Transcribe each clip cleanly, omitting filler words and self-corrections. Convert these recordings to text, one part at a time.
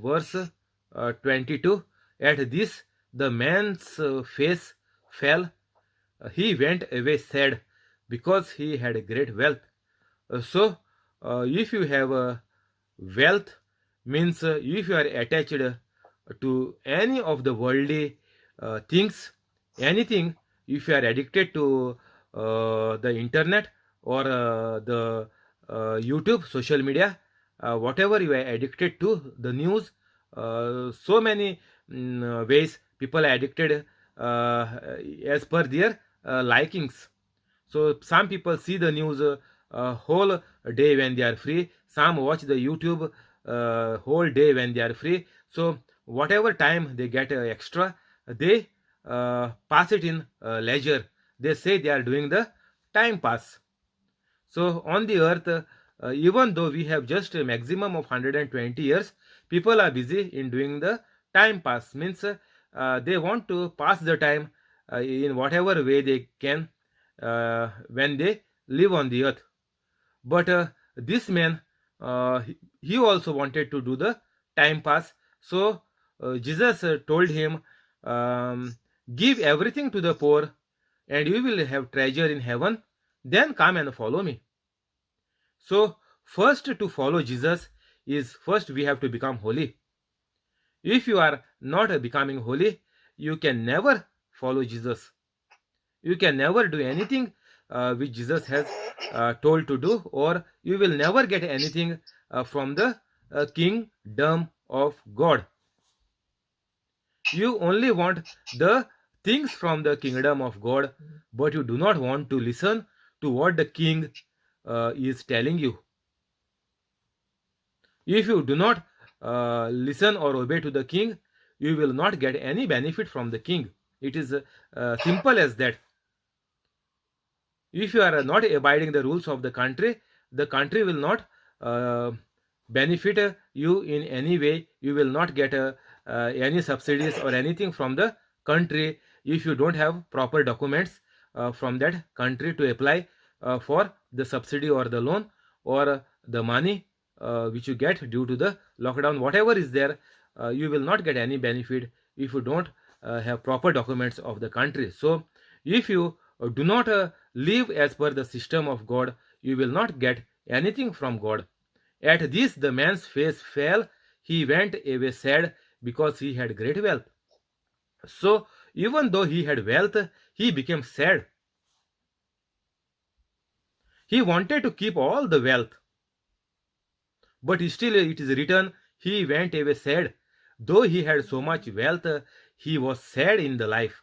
verse 22. At this, the man's face fell. He went away sad because he had great wealth. If you have wealth, means if you are attached to any of the worldly things, anything, if you are addicted to the internet or the YouTube, social media, whatever you are addicted to, the news, so many ways people are addicted as per their likings. So some people see the news whole day when they are free. Some watch the YouTube whole day when they are free. So whatever time they get extra, they pass it in leisure. They say they are doing the time pass. So on the earth, even though we have just a maximum of 120 years, people are busy in doing the time pass. Means they want to pass the time in whatever way they can when they live on the earth. But this man, he also wanted to do the time pass. So Jesus told him, give everything to the poor and you will have treasure in heaven. Then come and follow me. So first, to follow Jesus is first we have to become holy. If you are not becoming holy, you can never follow Jesus. You can never do anything which Jesus has told to do, or you will never get anything from the kingdom of God. You only want the things from the kingdom of God, but you do not want to listen to what the king is telling you. If you do not listen or obey to the king, you will not get any benefit from the king. It is simple as that. If you are not abiding the rules of the country will not benefit you in any way. You will not get any subsidies or anything from the country if you don't have proper documents from that country to apply for the subsidy or the loan or the money which you get due to the lockdown. Whatever is there, you will not get any benefit if you don't have proper documents of the country. So if you do not live as per the system of God, you will not get anything from God. At this, the man's face fell. He went away sad because he had great wealth. So even though he had wealth, he became sad. He wanted to keep all the wealth, but still it is written, he went away sad. Though he had so much wealth, he was sad in the life.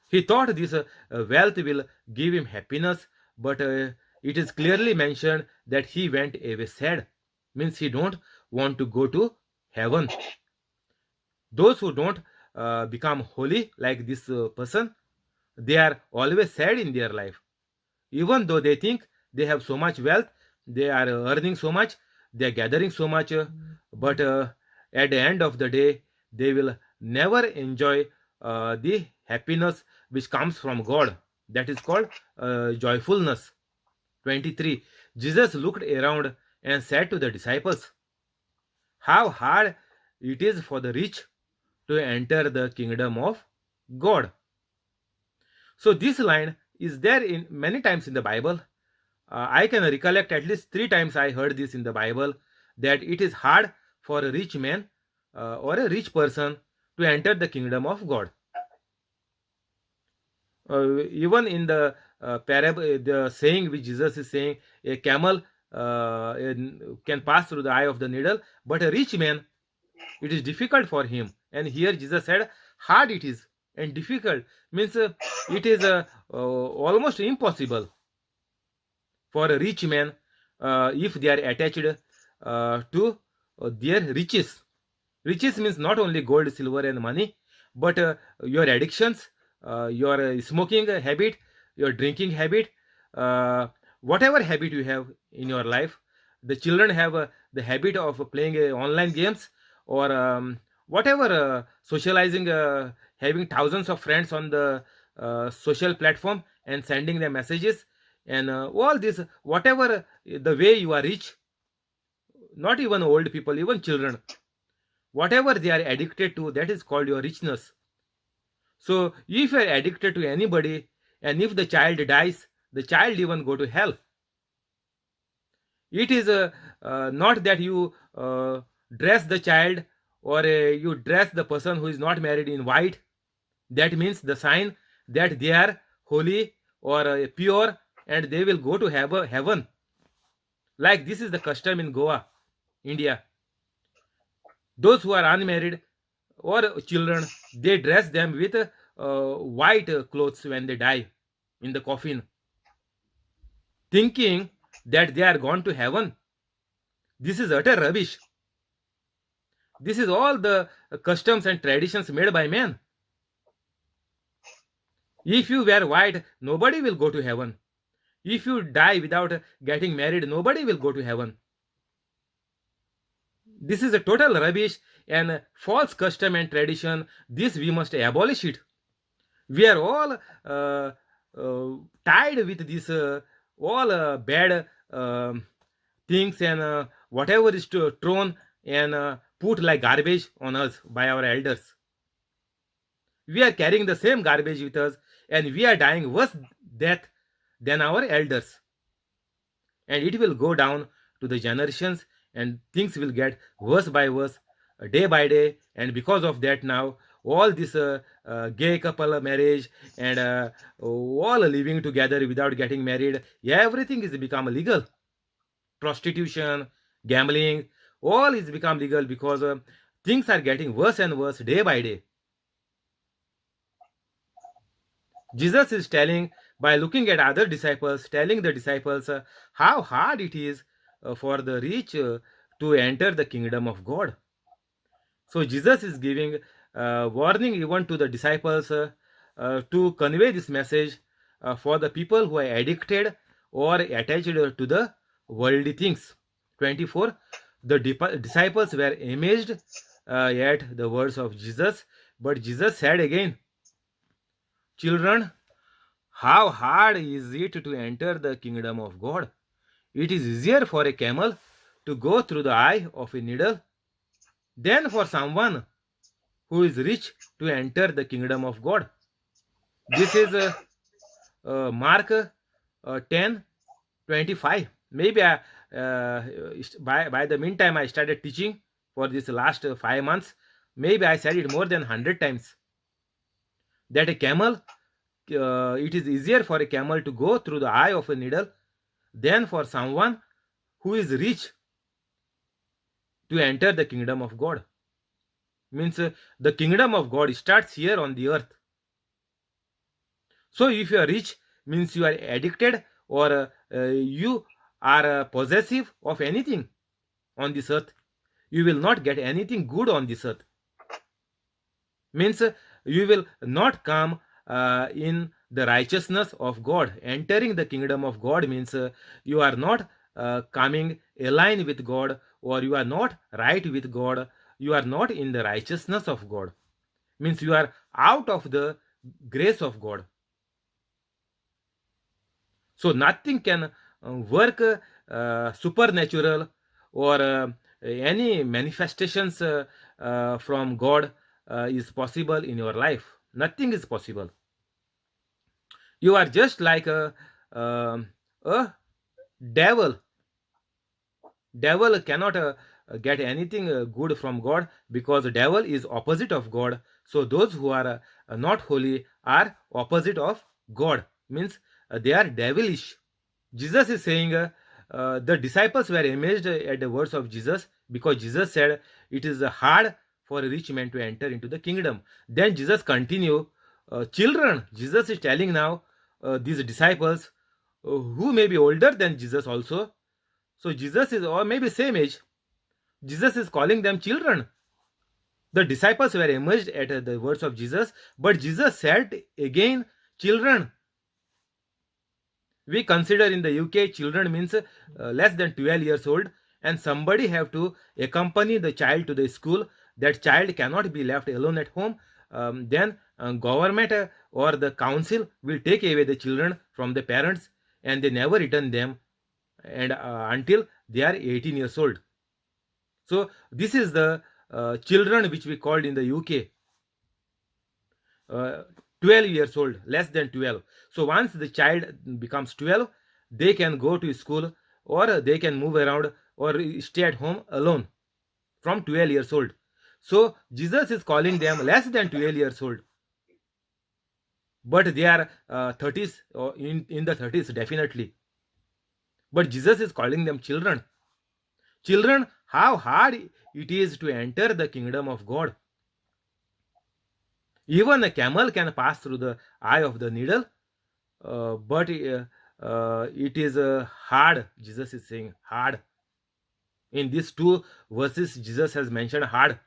He thought this wealth will give him happiness, but it is clearly mentioned that he went away sad. Means he don't want to go to heaven. Those who don't become holy like this person, they are always sad in their life. Even though they think they have so much wealth, they are earning so much, they are gathering so much, but at the end of the day, they will never enjoy the happiness which comes from God. That is called joyfulness. 23. Jesus looked around and said to the disciples, how hard it is for the rich to enter the kingdom of God. So this line is there in many times in the Bible. I can recollect at least 3 times I heard this in the Bible, that it is hard for a rich man or a rich person to enter the kingdom of God. Even in the parable, the saying which Jesus is saying, a camel can pass through the eye of the needle, but a rich man, it is difficult for him. And here Jesus said, hard it is and difficult, means it is almost impossible for a rich man if they are attached to their riches. Riches means not only gold, silver, and money, but your addictions, your smoking habit, your drinking habit, whatever habit you have in your life. The children have the habit of playing online games, or whatever, socializing, having thousands of friends on the social platform and sending them messages, and all this, whatever the way you are rich. Not even old people, even children, Whatever they are addicted to, that is called your richness. So if you are addicted to anybody, and if the child dies, the child even go to hell. It is not that you dress the child, or you dress the person who is not married in white. That means the sign that they are holy or pure, and they will go to heaven. Like this is the custom in Goa, India. Those who are unmarried or children, they dress them with white clothes when they die in the coffin, thinking that they are gone to heaven. This is utter rubbish. This is all the customs and traditions made by men. If you wear white, nobody will go to heaven. If you die without getting married, nobody will go to heaven. This is a total rubbish and false custom and tradition. This we must abolish it. We are all tied with this all bad things, and whatever is thrown and put like garbage on us by our elders. We are carrying the same garbage with us, and we are dying worse death than our elders. And it will go down to the generations, and things will get worse by worse, day by day. And because of that, now all this gay couple marriage, and all living together without getting married, everything is become legal. Prostitution, gambling, all is become legal because things are getting worse and worse day by day. Jesus is telling, by looking at other disciples, telling the disciples how hard it is for the rich to enter the kingdom of God. So Jesus is giving warning even to the disciples to convey this message for the people who are addicted or attached to the worldly things. 24. The disciples were amazed at the words of Jesus, but Jesus said again, "Children, how hard is it to enter the kingdom of God? It is easier for a camel to go through the eye of a needle than for someone who is rich to enter the kingdom of God." This is Mark 10:25. Maybe by the meantime I started teaching for this last 5 months. Maybe I said it more than 100 times that a camel, it is easier for a camel to go through the eye of a needle than for someone who is rich to enter the kingdom of God. Means the kingdom of God starts here on the earth. So if you are rich, means you are addicted, or you are possessive of anything on this earth. You will not get anything good on this earth. Means you will not come in the righteousness of God. Entering the kingdom of God means you are not coming aligned with God, or you are not right with God. You are not in the righteousness of God. Means you are out of the grace of God. So nothing can work supernatural, or any manifestations from God is possible in your life. Nothing is possible. You are just like a devil. Devil cannot get anything good from God, because the devil is opposite of God. So those who are not holy are opposite of God. Means they are devilish. Jesus is saying the disciples were amazed at the words of Jesus, because Jesus said it is hard for a rich man to enter into the kingdom. Then Jesus continue, children, Jesus is telling now these disciples who may be older than Jesus also. So Jesus is, or maybe same age. Jesus is calling them children. The disciples were amazed at the words of Jesus, but Jesus said again, children. We consider in the UK children means less than 12 years old, and somebody have to accompany the child to the school. That child cannot be left alone at home. Then government or the council will take away the children from the parents, and they never return them, and until they are 18 years old. So this is the children which we called in the UK, uh, 12 years old, less than 12. So once the child becomes 12, they can go to school, or they can move around, or stay at home alone from 12 years old. So Jesus is calling them less than 12 years old, but they are 30s, or in the 30s definitely. But Jesus is calling them children. Children, how hard it is to enter the kingdom of God. Even a camel can pass through the eye of the needle, but it is hard. Jesus is saying hard. In these two verses, Jesus has mentioned hard.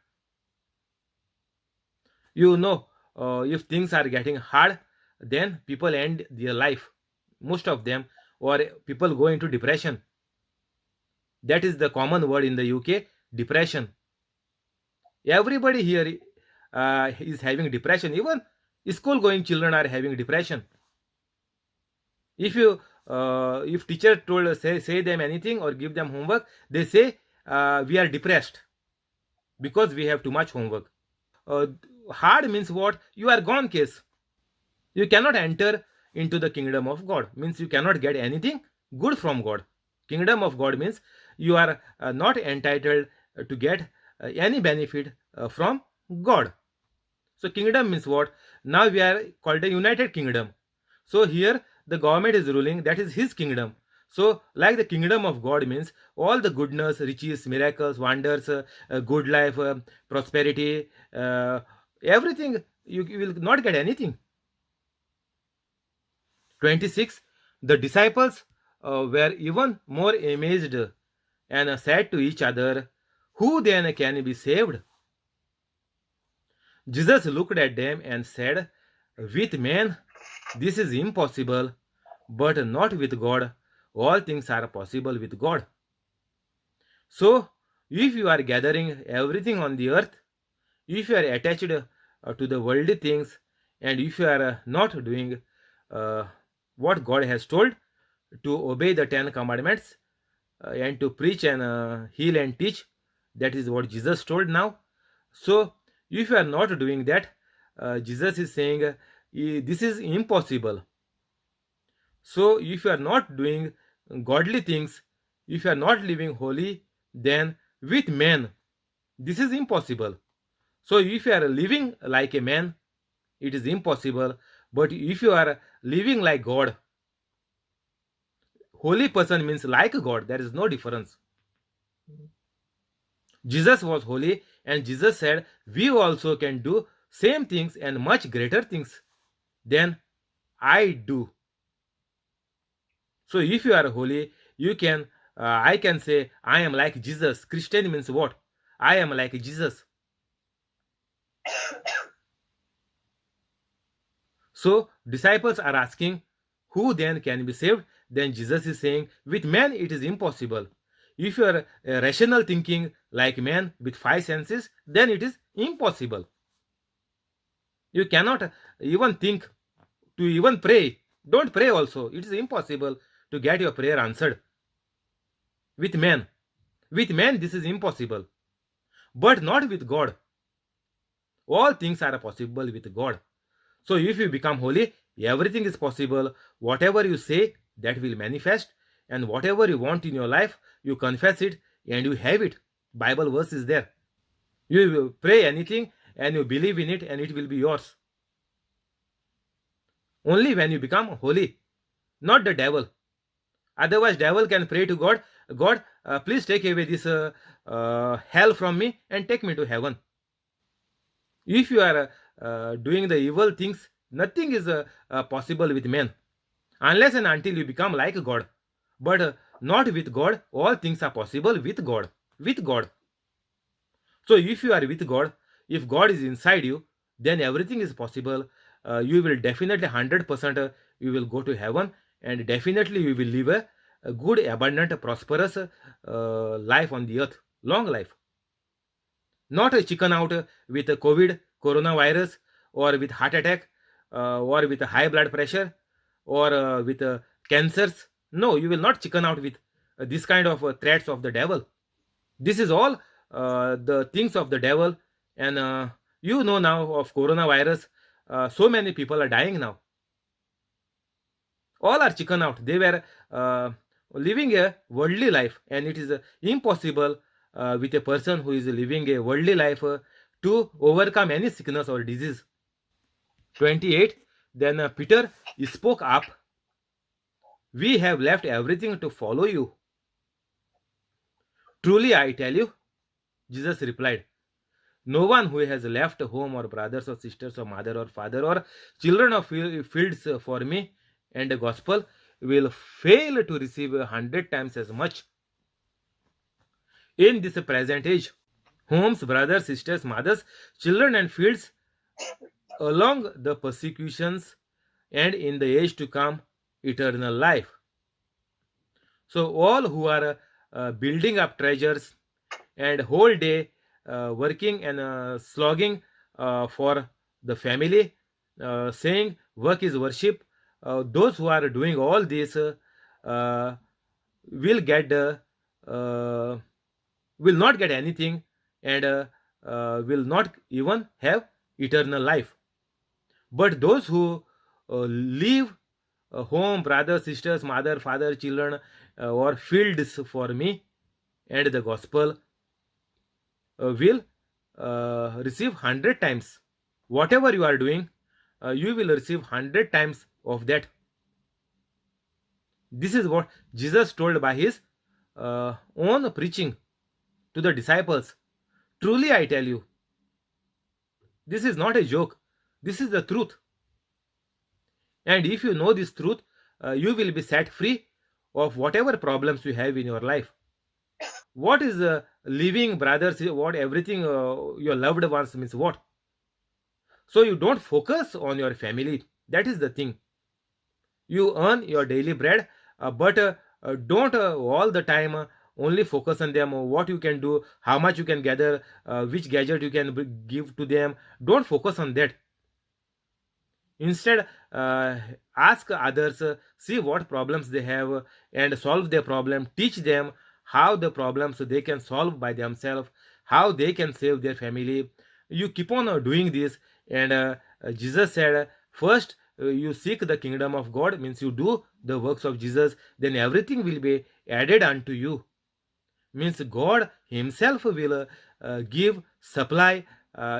You know, if things are getting hard, then people end their life, most of them, or people go into depression. That is the common word in the UK, depression. Everybody here is having depression. Even school going children are having depression. If you if teacher told say them anything or give them homework, they say we are depressed because we have too much homework. uh, Hard means what? You are gone case. You cannot enter into the kingdom of God, means you cannot get anything good from God. Kingdom of God means you are not entitled to get any benefit from God. So kingdom means what? Now we are called a united kingdom. So here the government is ruling, that is his kingdom. So like the kingdom of God means all the goodness, riches, miracles, wonders, good life, prosperity, everything. You will not get anything. 26. The disciples were even more amazed and said to each other, who then can be saved? Jesus looked at them and said, with men this is impossible, but not with God. All things are possible with God. So, if you are gathering everything on the earth, if you are attached to the worldly things, and if you are not doing uh, what God has told, to obey the 10 commandments, and to preach and heal and teach, that is what Jesus told now. So, if you are not doing that, Jesus is saying this is impossible. So, if you are not doing godly things, if you are not living holy, then with men, this is impossible. So, if you are living like a man, it is impossible. But if you are living like God, holy person means like God, there is no difference. Jesus was holy, and Jesus said, we also can do same things and much greater things than I do. So if you are holy, you can I can say I am like Jesus. Christian means what? I am like Jesus. So disciples are asking, who then can be saved? Then Jesus is saying, with man it is impossible. If you are rational thinking like man with 5 senses, then it is impossible. You cannot even think to even pray. Don't pray also. It is impossible to get your prayer answered. With man. With man this is impossible. But not with God. All things are possible with God. So if you become holy, everything is possible. Whatever you say, that will manifest. And whatever you want in your life, you confess it and you have it. Bible verse is there. You will pray anything and you believe in it, and it will be yours. Only when you become holy, not the devil. Otherwise, devil can pray to God, God, please take away this hell from me and take me to heaven. If you are doing the evil things, nothing is possible with men, unless and until you become like God. But not with God. All things are possible with God. With God. So if you are with God, if God is inside you, then everything is possible. You will definitely 100% you will go to heaven, and definitely you will live a good, abundant, prosperous life on the earth, long life. Not a chicken out with a COVID, coronavirus, or with heart attack, or with a high blood pressure, or with cancers. No, you will not chicken out with this kind of threats of the devil. This is all the things of the devil. And now of coronavirus, so many people are dying now. All are chicken out. They were living a worldly life, and it is impossible with a person who is living a worldly life to overcome any sickness or disease. 28. Then Peter spoke up. We have left everything to follow you. Truly, I tell you, Jesus replied, no one who has left home or brothers or sisters or mother or father or children or fields for me and the gospel will fail to receive 100 times as much in this present age. Homes, brothers, sisters, mothers, children, and fields along the persecutions, and in the age to come, eternal life. So, all who are building up treasures and whole day working and slogging for the family, saying work is worship, those who are doing all this will get will not get anything, and will not even have eternal life. But those who leave home, brothers, sisters, mother, father, children, or fields for me and the gospel will receive 100 times. Whatever you are doing, you will receive 100 times of that. This is what Jesus told by his own preaching to the disciples. Truly, I tell you, this is not a joke. This is the truth. And if you know this truth, you will be set free of whatever problems you have in your life. What is living, brothers? What everything your loved ones means what? So you don't focus on your family. That is the thing. You earn your daily bread, but don't all the time only focus on them. What you can do, how much you can gather, which gadget you can give to them. Don't focus on that. Instead, ask others, see what problems they have, and solve their problem. Teach them how the problems they can solve by themselves, how they can save their family. You keep on doing this, and Jesus said, first you seek the kingdom of God, means you do the works of Jesus, then everything will be added unto you. Means God himself will give supply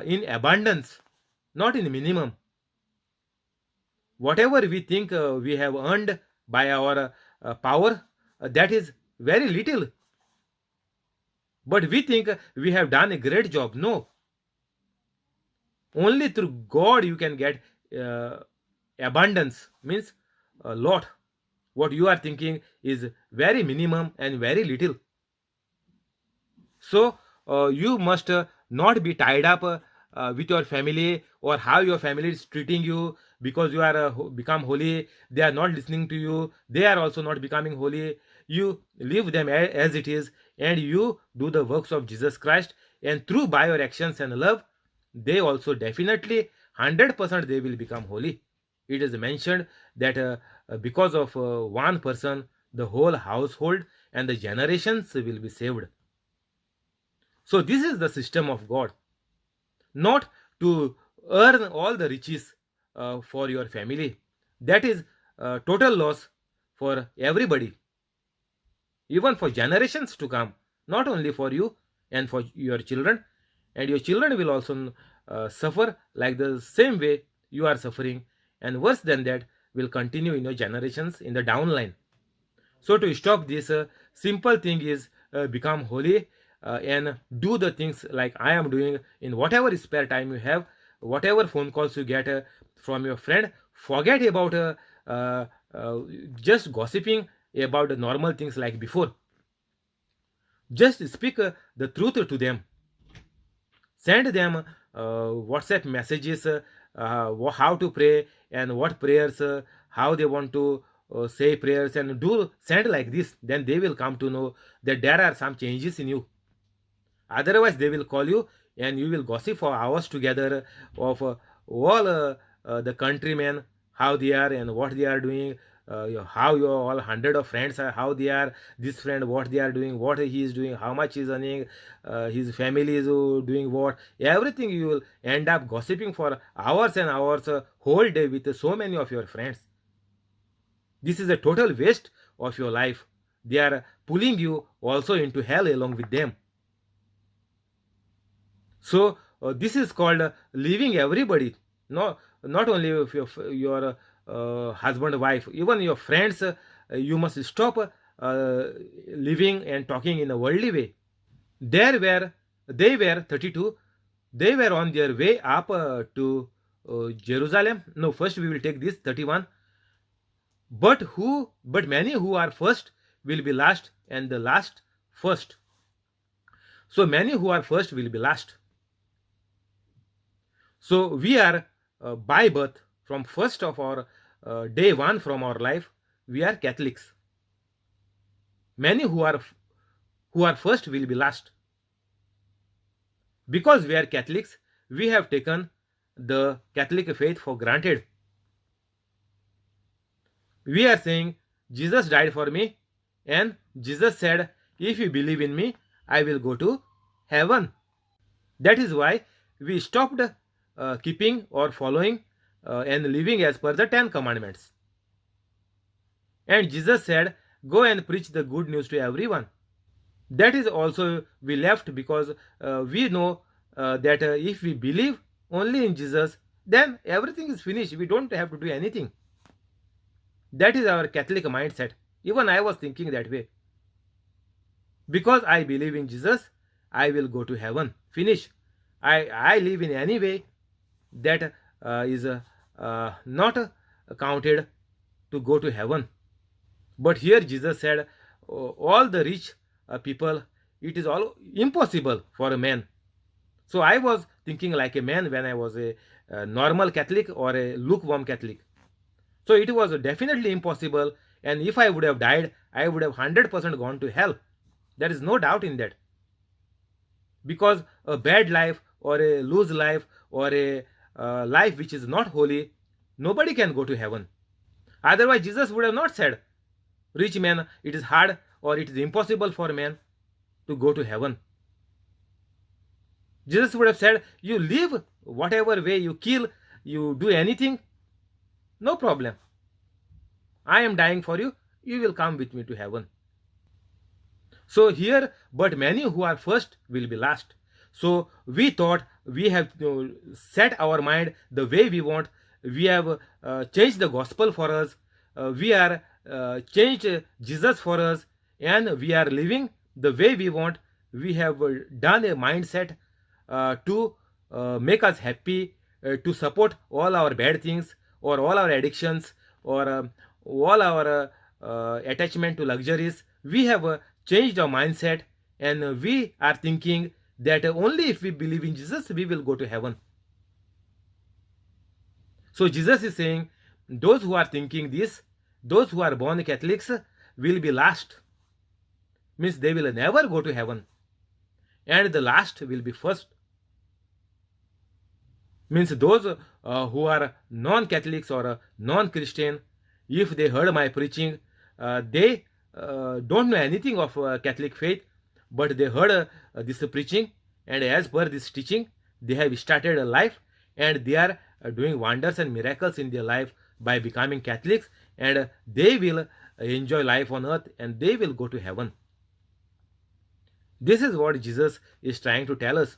in abundance, not in minimum. Whatever we think we have earned by our power, that is very little. But we think we have done a great job. No. Only through God you can get abundance, means a lot. What you are thinking is very minimum and very little. So you must not be tied up with your family, or how your family is treating you, because you are become holy. They are not listening to you. They are also not becoming holy. You leave them as it is, and you do the works of Jesus Christ. And through by your actions and love, they also definitely 100% they will become holy. It is mentioned that because of one person, the whole household and the generations will be saved. So this is the system of God, not to earn all the riches for your family. That is total loss for everybody, even for generations to come, not only for you and for your children. And your children will also suffer like the same way you are suffering, and worse than that will continue in your generations in the downline. So to stop this, simple thing is become holy and do the things like I am doing in whatever spare time you have, whatever phone calls you get from your friend. Forget about uh, uh, just gossiping about the normal things like before. Just speak the truth to them. Send them WhatsApp messages, how to pray and what prayers, how they want to say prayers, and do send like this. Then they will come to know that there are some changes in you. Otherwise, they will call you and you will gossip for hours together of all the countrymen, how they are and what they are doing. how your all hundred of friends are, how they are, this friend what they are doing, what he is doing, how much he is earning, his family is doing what, everything. You will end up gossiping for hours and hours, whole day with so many of your friends. This is a total waste of your life. They are pulling you also into hell along with them. So this is called leaving everybody. No, not only if your husband, wife, even your friends. You must stop living and talking in a worldly way. There were they were 32. They were on their way up to Jerusalem. No, first we will take this 31. But many who are first will be last, and the last first. So many who are first will be last. So we are by birth, from first of our day one from our life, we are Catholics. Many who are first will be last. Because we are Catholics, we have taken the Catholic faith for granted. We are saying Jesus died for me, and Jesus said, if you believe in me, I will go to heaven. That is why we stopped keeping or following and living as per the 10 commandments. And Jesus said, go and preach the good news to everyone. That is also we left because we know that if we believe only in Jesus, then everything is finished. We don't have to do anything. That is our Catholic mindset. Even I was thinking that way. Because I believe in Jesus, I will go to heaven. Finish. I live in any way that is not counted to go to heaven. But here Jesus said, all the rich people, it is all impossible for a man. So I was thinking like a man when I was a normal Catholic or a lukewarm Catholic. So it was definitely impossible, and if I would have died, I would have 100% gone to hell. There is no doubt in that. Because a bad life or a loose life or a life which is not holy, nobody can go to heaven. Otherwise, Jesus would have not said, rich man, it is hard or it is impossible for man to go to heaven. Jesus would have said, you live whatever way, you kill, you do anything, no problem. I am dying for you, you will come with me to heaven. So here, but many who are first will be last. So we thought we have set our mind the way we want. We have changed the gospel for us. We are changed Jesus for us, and we are living the way we want. We have done a mindset to make us happy, to support all our bad things or all our addictions or all our attachment to luxuries. We have changed our mindset, and we are thinking that only if we believe in Jesus, we will go to heaven. So Jesus is saying, those who are thinking this, those who are born Catholics will be last. Means they will never go to heaven. And the last will be first. Means those who are non-Catholics or non-Christian, if they heard my preaching, they don't know anything of Catholic faith, but they heard this preaching, and as per this teaching, they have started a life, and they are doing wonders and miracles in their life by becoming Catholics, and they will enjoy life on earth, and they will go to heaven. This is what Jesus is trying to tell us.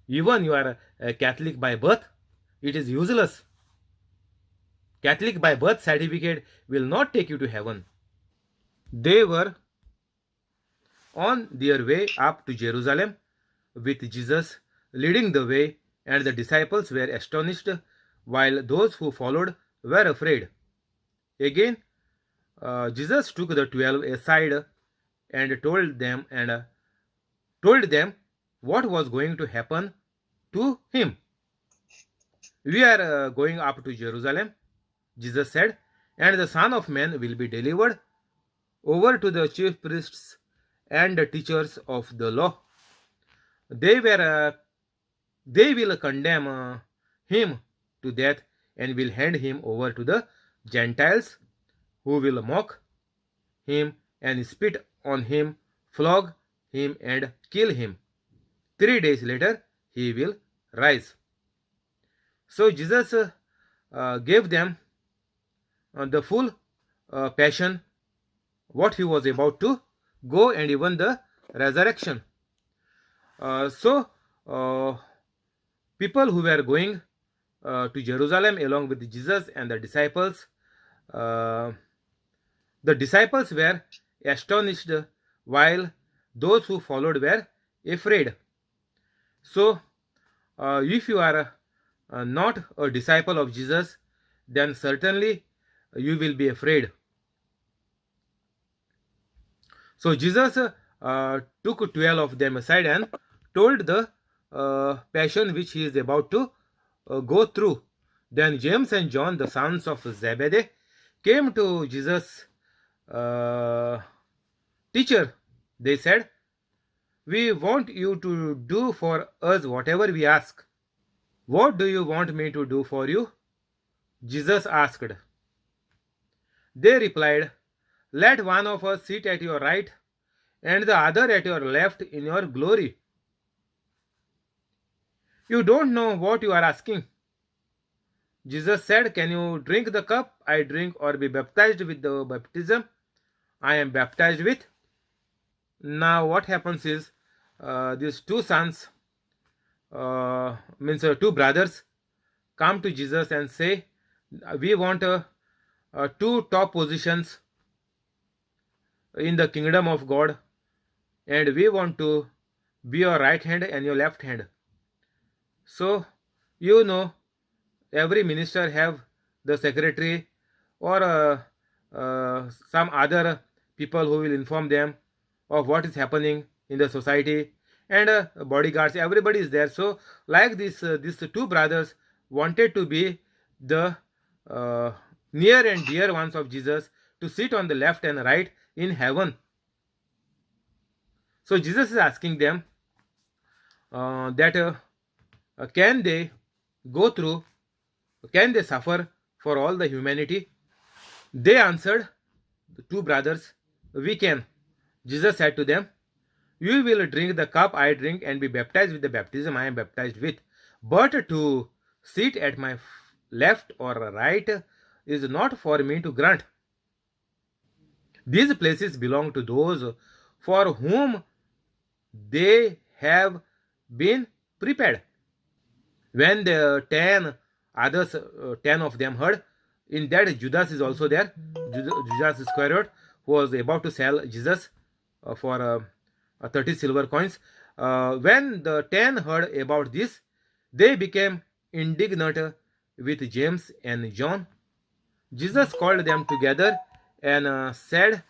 Even you are a Catholic by birth, it is useless. Catholic by birth certificate will not take you to heaven. They were on their way up to Jerusalem with Jesus leading the way, and the disciples were astonished, while those who followed were afraid. Again, Jesus took the 12 aside and told them what was going to happen to him. We are going up to Jerusalem, Jesus said, and the Son of Man will be delivered over to the chief priests and the teachers of the law. They will condemn him to death and will hand him over to the Gentiles who will mock him and spit on him, flog him and kill him. 3 days later, he will rise. So Jesus gave them the full passion, what he was about to go, and even the resurrection. So people who were going to Jerusalem along with Jesus and uh, the disciples were astonished, while those who followed were afraid. So, if you are not a disciple of Jesus, then certainly you will be afraid. So, Jesus took 12 of them aside and told the passion which he is about to go through. Then James and John, the sons of Zebedee, came to Jesus. Teacher, they said, we want you to do for us whatever we ask. What do you want me to do for you? Jesus asked. They replied, let one of us sit at your right and the other at your left in your glory. You don't know what you are asking. Jesus said, can you drink the cup I drink or be baptized with the baptism I am baptized with? Now what happens is these two sons, two brothers, come to Jesus and say, we want two top positions in the kingdom of God, and we want to be your right hand and your left hand. So you know, every minister have the secretary or some other people who will inform them of what is happening in the society, and bodyguards, everybody is there. So like this these two brothers wanted to be the near and dear ones of Jesus, to sit on the left and right in heaven. So Jesus is asking them that can they go through, can they suffer for all the humanity? They answered, the two brothers, we can. Jesus said to them, you will drink the cup I drink and be baptized with the baptism I am baptized with. But to sit at my left or right is not for me to grant. These places belong to those for whom they have been prepared. When the 10 others, 10 of them heard, in that Judas is also there. Judas Iscariot, who was about to sell Jesus for 30 silver coins. When the 10 heard about this, they became indignant with James and John. Jesus called them together and said,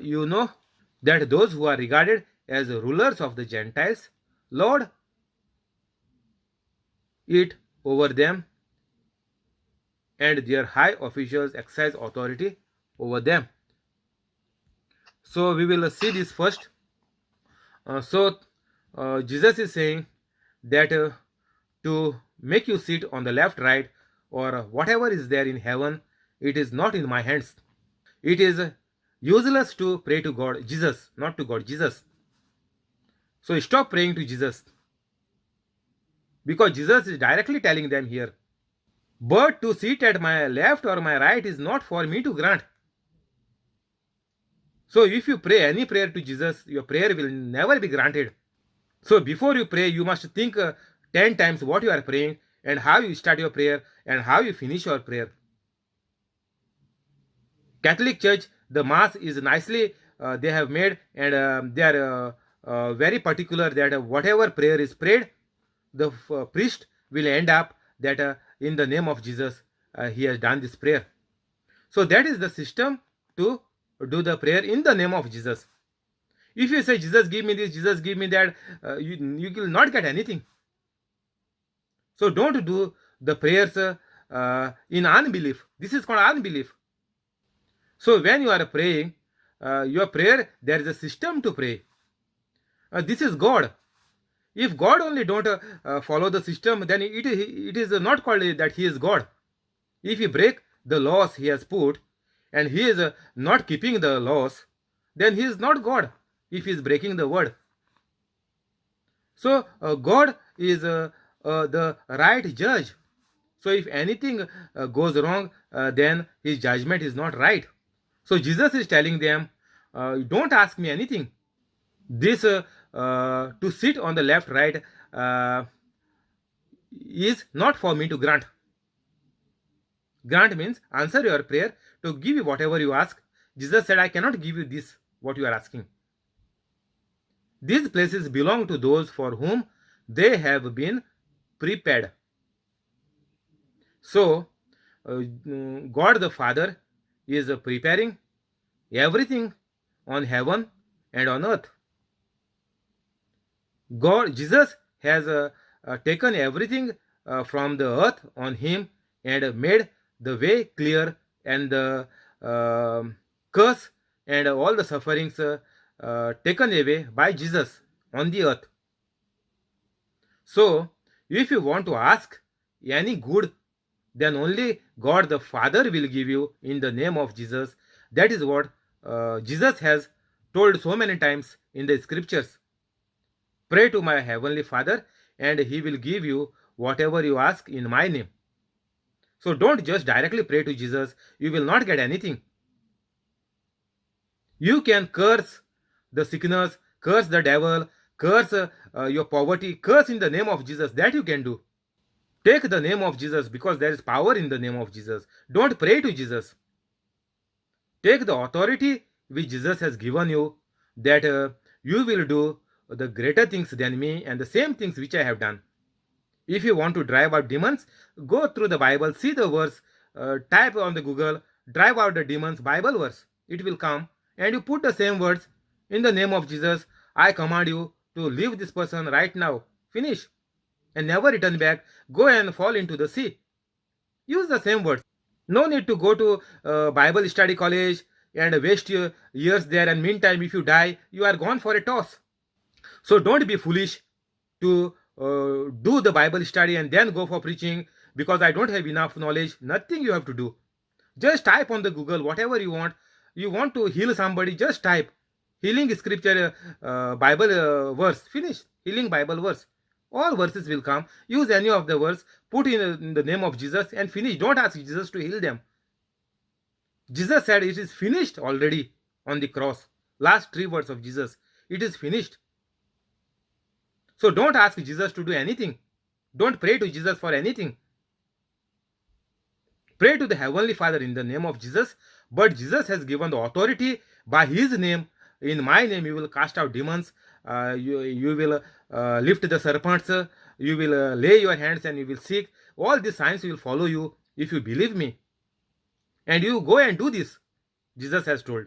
you know that those who are regarded as rulers of the Gentiles lord it over them, and their high officials exercise authority over them. So we will see this first. Jesus is saying that to make you sit on the left, right, or whatever is there in heaven, it is not in my hands. It is useless to pray to God, Jesus, not to God, Jesus. So stop praying to Jesus, because Jesus is directly telling them here. But to sit at my left or my right is not for me to grant. So if you pray any prayer to Jesus, your prayer will never be granted. So before you pray, you must think 10 times what you are praying, and how you start your prayer, and how you finish your prayer. Catholic Church, the Mass is nicely they have made, and they are very particular that whatever prayer is prayed, the priest will end up that in the name of Jesus he has done this prayer. So that is the system to do the prayer in the name of Jesus. If you say, Jesus give me this, Jesus give me that, you will not get anything. So don't do the prayers in unbelief. This is called unbelief. So when you are praying, your prayer, there is a system to pray. This is God. If God only don't follow the system, then it is not called that he is God. If he break the laws he has put, and he is not keeping the laws, then he is not God if he is breaking the word. So God is the right judge. So if anything goes wrong, then his judgment is not right. So Jesus is telling them, don't ask me anything. This to sit on the left, right is not for me to grant. Grant means answer your prayer, to give you whatever you ask. Jesus said, I cannot give you this, what you are asking. These places belong to those for whom they have been prepared. So, God the Father is preparing everything on heaven and on earth. Jesus has taken everything from the earth on him and made the way clear, and the curse and all the sufferings taken away by Jesus on the earth. So, if you want to ask any good, then only God the Father will give you in the name of Jesus. That is what Jesus has told so many times in the scriptures. Pray to my heavenly Father, and he will give you whatever you ask in my name. So don't just directly pray to Jesus, you will not get anything. You can curse the sickness, curse the devil, curse your poverty, curse in the name of Jesus. That you can do. Take the name of Jesus, because there is power in the name of Jesus. Don't pray to Jesus. Take the authority which Jesus has given you, that you will do the greater things than me and the same things which I have done. If you want to drive out demons, go through the Bible, see the verse, type on the Google, drive out the demons, Bible verse. It will come, and you put the same words, in the name of Jesus, I command you to leave this person right now. Finish. And never return back. Go and fall into the sea. Use the same words. No need to go to Bible study college and waste your years there, and meantime, if you die, you are gone for a toss. So don't be foolish to do the Bible study and then go for preaching because I don't have enough knowledge. Nothing you have to do. Just type on the Google whatever you want. You want to heal somebody, just type healing scripture, Bible verse. Finish. Healing Bible verse. All verses will come. Use any of the verse. Put in the name of Jesus and finish. Don't ask Jesus to heal them. Jesus said it is finished already on the cross. Last 3 words of Jesus. It is finished. So don't ask Jesus to do anything. Don't pray to Jesus for anything. Pray to the Heavenly Father in the name of Jesus. But Jesus has given the authority by his name. In my name you will cast out demons. You will lift the serpents. You will lay your hands and you will seek. All these signs will follow you if you believe me. And you go and do this, Jesus has told.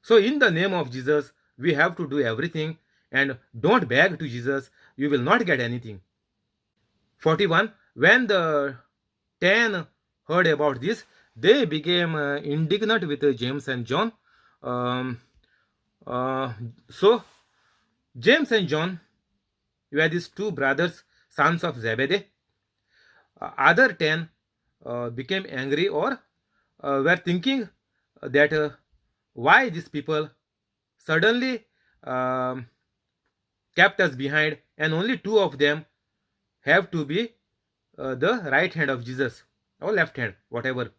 So in the name of Jesus, we have to do everything, and don't beg to Jesus. You will not get anything. 41. When the 10 heard about this, they became indignant with James and John. Um, so James and John were these 2 brothers, sons of Zebedee. Other 10 became angry, or were thinking that why these people suddenly kept us behind, and only 2 of them have to be the right hand of Jesus, or left hand, whatever.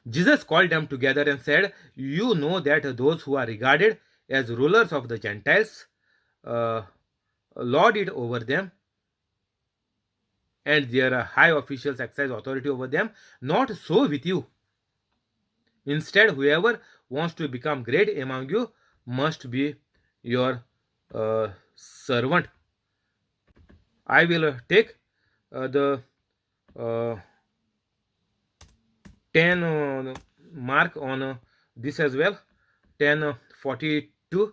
Jesus called them together and said, you know that those who are regarded as rulers of the Gentiles lord it over them, and their high officials exercise authority over them. Not so with you. Instead, whoever wants to become great among you must be your servant. I will take the 10 mark on this as well. 10:42.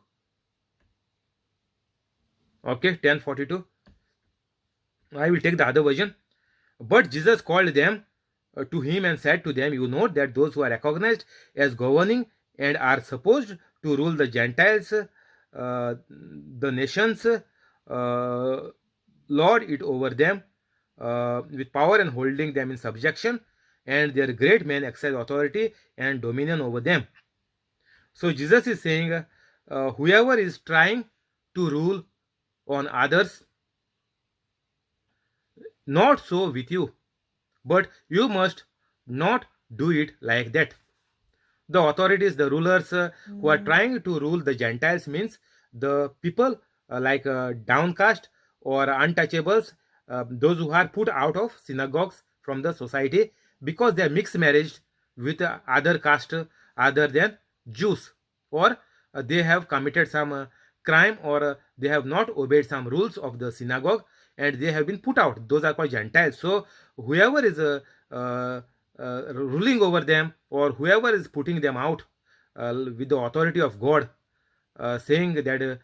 Okay, 10:42. I will take the other version. But Jesus called them to him and said to them, you know that those who are recognized as governing and are supposed to rule the Gentiles, the nations, lord it over them with power and holding them in subjection. and their great men exercise authority and dominion over them. So Jesus is saying, whoever is trying to rule on others, not so with you, but you must not do it like that. The authorities, the rulers who are trying to rule the Gentiles means the people like downcast or untouchables, those who are put out of synagogues from the society because they are mixed marriage with other caste other than Jews, or they have committed some crime, or they have not obeyed some rules of the synagogue and they have been put out. Those are called Gentiles. So whoever is uh, ruling over them, or whoever is putting them out with the authority of God, saying that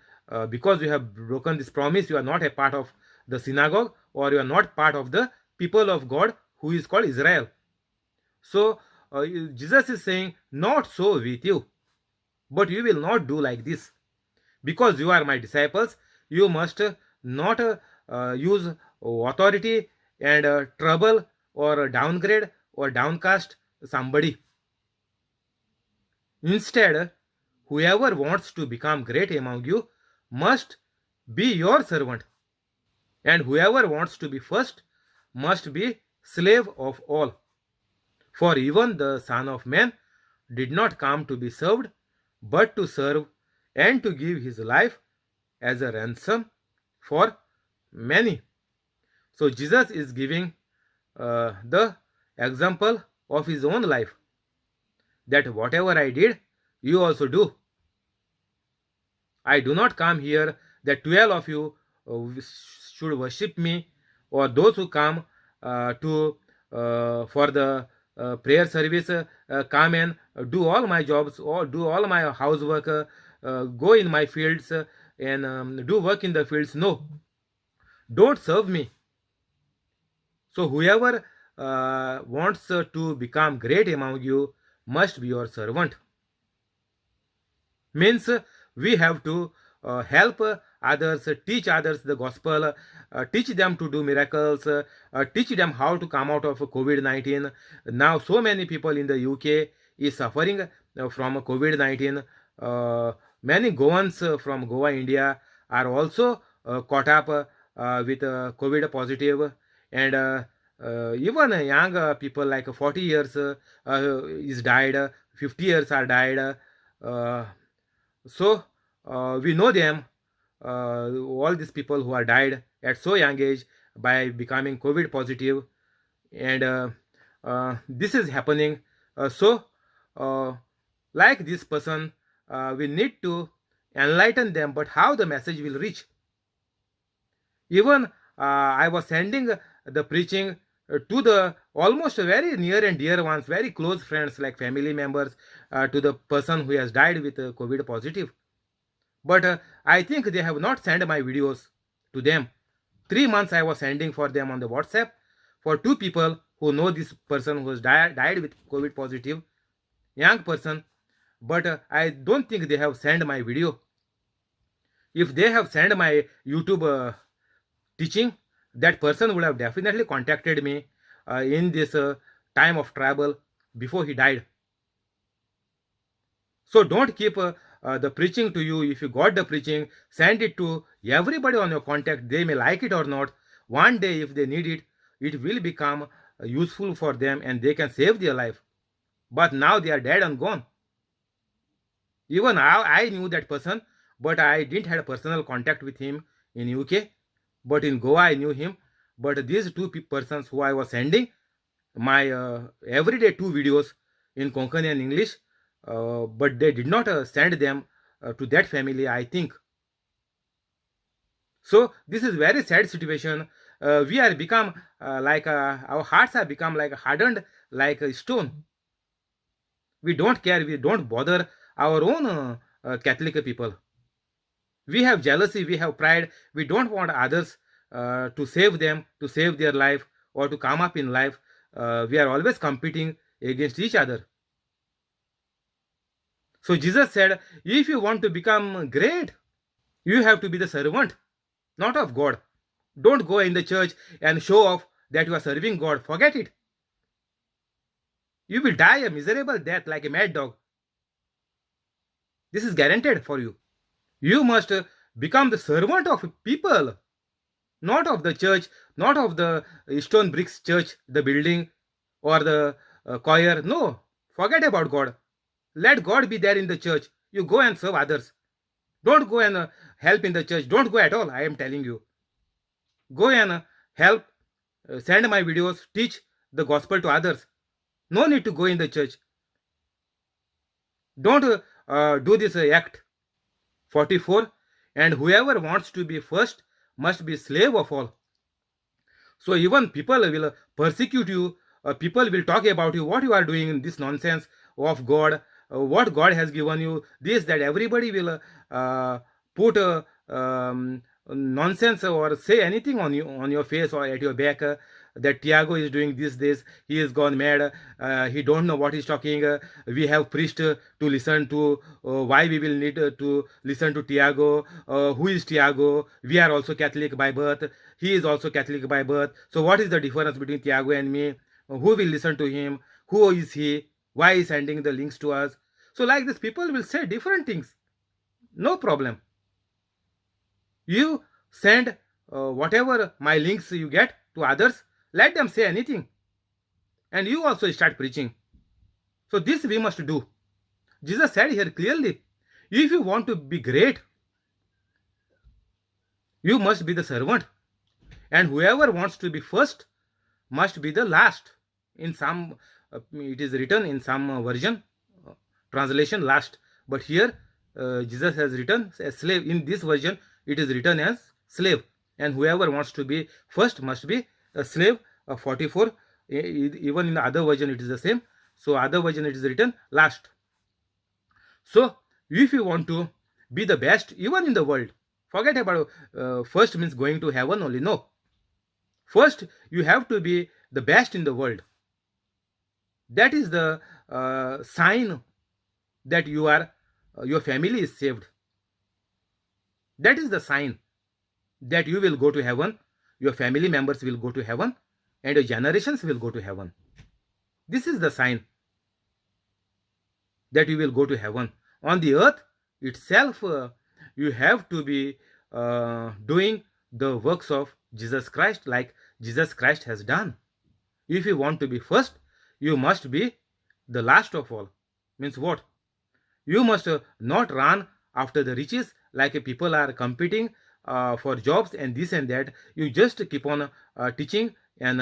because you have broken this promise, you are not a part of the synagogue, or you are not part of the people of God who is called Israel. So Jesus is saying, not so with you, but you will not do like this. Because you are my disciples, you must not use authority and trouble or downgrade or downcast somebody. Instead, whoever wants to become great among you must be your servant, and whoever wants to be first must be slave of all. For even the Son of Man did not come to be served, but to serve and to give his life as a ransom for many. So Jesus is giving the example of his own life, that whatever I did, you also do. I do not come here that 12 of you should worship me, or those who come to for the prayer service come and do all my jobs or do all my housework, go in my fields and do work in the fields. No, don't serve me. So whoever wants to become great among you must be your servant. Means we have to help others, teach others the gospel, teach them to do miracles, teach them how to come out of COVID-19. Now so many people in the UK is suffering from COVID-19. Many Goans from Goa, India are also caught up with COVID positive, and even young people like 40 years is died, 50 years are died. Uh, so we know them, all these people who are died at so young age by becoming COVID positive, and this is happening. So, like this person, we need to enlighten them. But how the message will reach? Even I was sending the preaching to the almost very near and dear ones, very close friends like family members, to the person who has died with COVID positive. But I think they have not sent my videos to them. 3 months I was sending for them on the WhatsApp for two people who know this person who has died with COVID positive, young person. But I don't think they have sent my video. If they have sent my YouTube teaching, that person would have definitely contacted me in this time of trouble before he died. So don't keep the preaching to you. If you got the preaching, send it to everybody on your contact. They may like it or not. One day, if they need it, it will become useful for them and they can save their life. But now they are dead and gone. Even I knew that person, but I didn't have a personal contact with him in UK. But in Goa, I knew him. But these two persons who I was sending my everyday 2 videos in Konkani and English, but they did not send them to that family, I think. So this is very sad situation. We are become like our hearts have become like hardened like a stone. We don't care. We don't bother our own Catholic people. We have jealousy. We have pride. We don't want others to save them, to save their life, or to come up in life. We are always competing against each other. So Jesus said, if you want to become great, you have to be the servant, not of God. Don't go in the church and show off that you are serving God. Forget it. You will die a miserable death like a mad dog. This is guaranteed for you. You must become the servant of people, not of the church, not of the stone bricks church, the building, or the choir. No, forget about God. Let God be there in the church. You go and serve others. Don't go and help in the church. Don't go at all. I am telling you. Go and help, send my videos, teach the gospel to others. No need to go in the church. Don't do this act. 44. And whoever wants to be first must be slave of all. So even people will persecute you. People will talk about you, what you are doing in this nonsense of God, what God has given you, this, that. Everybody will put nonsense or say anything on you, on your face or at your back. That Tiago is doing this, he has gone mad, he don't know what he's talking. We have preached to listen to, why we will need to listen to Tiago. Who is Tiago? We are also Catholic by birth, he is also Catholic by birth. So what is the difference between Tiago and me? Who will listen to him? Who is he? Why is sending the links to us? So like this, people will say different things. No problem. You send whatever my links you get to others, let them say anything, and you also start preaching. So this we must do. Jesus said here clearly, if you want to be great, you must be the servant, and whoever wants to be first must be the last. In some it is written in some version, translation, last, but here Jesus has written as slave. In this version it is written as slave, and whoever wants to be first must be a slave. 44, even in the other version it is the same. So other version it is written last. So if you want to be the best even in the world, forget about first means going to heaven only. No, first you have to be the best in the world. That is the sign that you are your family is saved. That is the sign that you will go to heaven, your family members will go to heaven, and your generations will go to heaven. This is the sign that you will go to heaven. On the earth itself, you have to be doing the works of Jesus Christ like Jesus Christ has done. If you want to be first, you must be the last of all. Means what? You must not run after the riches like people are competing for jobs and this and that. You just keep on teaching and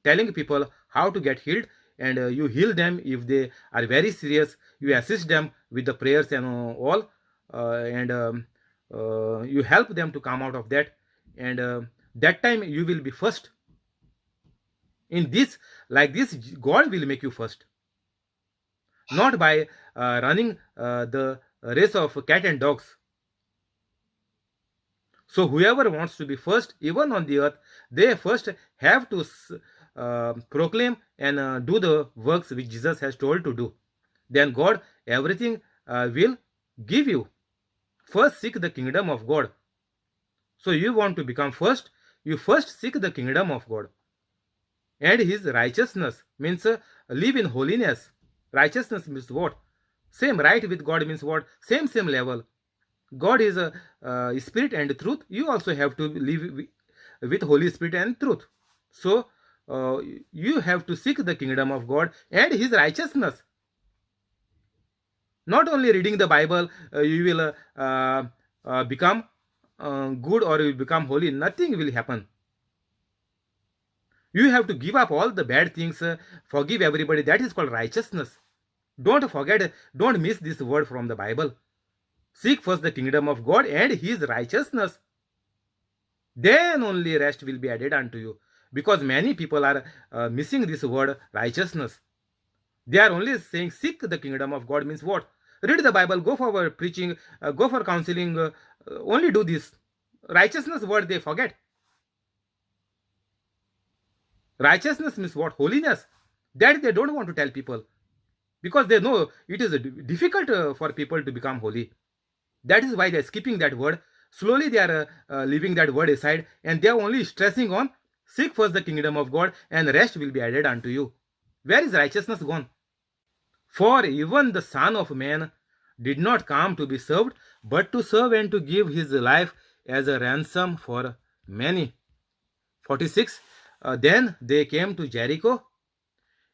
telling people how to get healed, and you heal them if they are very serious. You assist them with the prayers and all, and you help them to come out of that, and that time you will be first. In this, like this, God will make you first, not by running the race of cat and dogs. So whoever wants to be first, even on the earth, they first have to proclaim and do the works which Jesus has told to do. Then God, everything will give you. First seek the kingdom of God. So you want to become first, you first seek the kingdom of God. And his righteousness means live in holiness. Righteousness means what? Same, right with God means what? Same level. God is a spirit and truth. You also have to live with Holy Spirit and truth. So you have to seek the kingdom of God and his righteousness. Not only reading the Bible, you will become good or you become holy. Nothing will happen. You have to give up all the bad things, forgive everybody. That is called righteousness. Don't forget, don't miss this word from the Bible. Seek first the kingdom of God and his righteousness. Then only rest will be added unto you. Because many people are missing this word righteousness. They are only saying seek the kingdom of God means what? Read the Bible, go for preaching, go for counseling, only do this. Righteousness word they forget. Righteousness means what? Holiness. That they don't want to tell people, because they know it is difficult for people to become holy. That is why they are skipping that word. Slowly they are leaving that word aside, and they are only stressing on seek first the kingdom of God and rest will be added unto you. Where is righteousness gone? For even the Son of Man did not come to be served, but to serve and to give his life as a ransom for many. 46. Then they came to Jericho.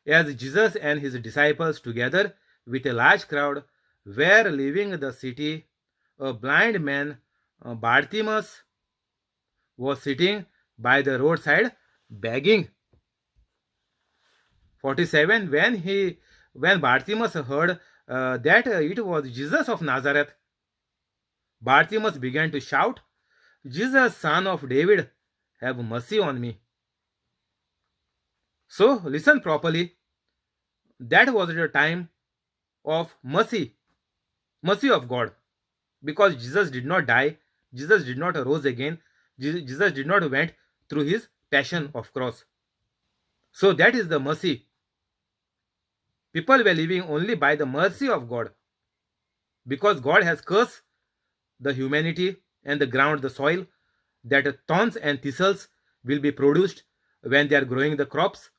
As Jesus and his disciples, together with a large crowd, were leaving the city, a blind man, Bartimaeus, was sitting by the roadside begging. 47. When Bartimaeus heard that it was Jesus of Nazareth, Bartimaeus began to shout, Jesus, son of David, have mercy on me. So listen properly. That was the time of mercy of God, because Jesus did not die, Jesus did not arose again, Jesus did not went through his passion of cross. So that is the mercy. People were living only by the mercy of God, because God has cursed the humanity and the ground, the soil, that thorns and thistles will be produced when they are growing the crops,